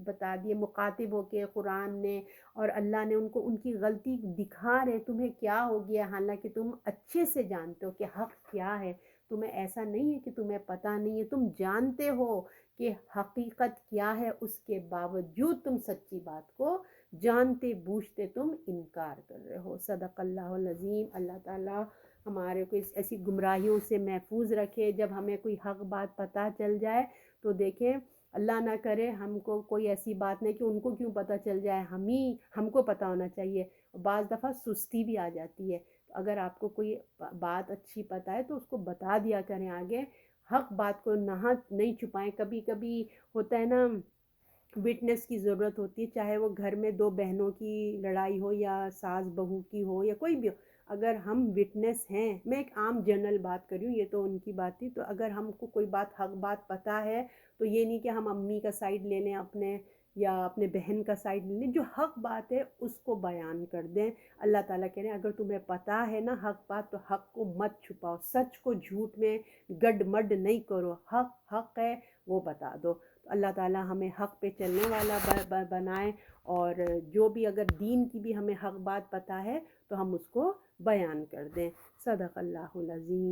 بتا دی مخاطب ہو کے قرآن نے، اور اللہ نے ان کو ان کی غلطی دکھا رہے، تمہیں کیا ہو گیا، حالانکہ تم اچھے سے جانتے ہو کہ حق کیا ہے۔ تمہیں ایسا نہیں ہے کہ تمہیں پتہ نہیں ہے، تم جانتے ہو کہ حقیقت کیا ہے، اس کے باوجود تم سچی بات کو جانتے بوجھتے تم انکار کر رہے ہو۔ صدق اللہ العظیم۔ اللہ تعالیٰ ہمارے کو ایسی گمراہیوں سے محفوظ رکھے۔ جب ہمیں کوئی حق بات پتہ چل جائے تو دیکھیں، اللہ نہ کرے ہم کو کوئی ایسی بات نہیں کہ ان کو کیوں پتہ چل جائے، ہم کو پتہ ہونا چاہیے۔ بعض دفعہ سستی بھی آ جاتی ہے، تو اگر آپ کو کوئی بات اچھی پتہ ہے تو اس کو بتا دیا کریں آگے، حق بات کو نہیں چھپائیں۔ کبھی کبھی ہوتا ہے نا، وٹنس کی ضرورت ہوتی ہے، چاہے وہ گھر میں دو بہنوں کی لڑائی ہو یا ساس بہو کی ہو یا کوئی بھی ہو، اگر ہم وٹنس ہیں، میں ایک عام جنرل بات کر رہی ہوں، یہ تو ان کی بات تھی، تو اگر ہم کو کوئی بات حق بات پتہ ہے تو یہ نہیں کہ ہم امی کا سائڈ لے لیں اپنے، یا اپنے بہن کا سائڈ لے لیں، جو حق بات ہے اس کو بیان کر دیں۔ اللہ تعالیٰ کہہ رہے ہیں اگر تمہیں پتہ ہے نا حق بات، تو حق کو مت چھپاؤ، سچ کو جھوٹ میں گڈ مڈ نہیں کرو، حق ہے وہ بتا دو۔ تو اللہ تعالیٰ ہمیں حق پہ چلنے والا بنائے، اور جو بھی اگر دین کی بھی ہمیں حق بات پتہ ہے تو ہم اس کو بیان کر دیں۔ صدق اللہ العظیم۔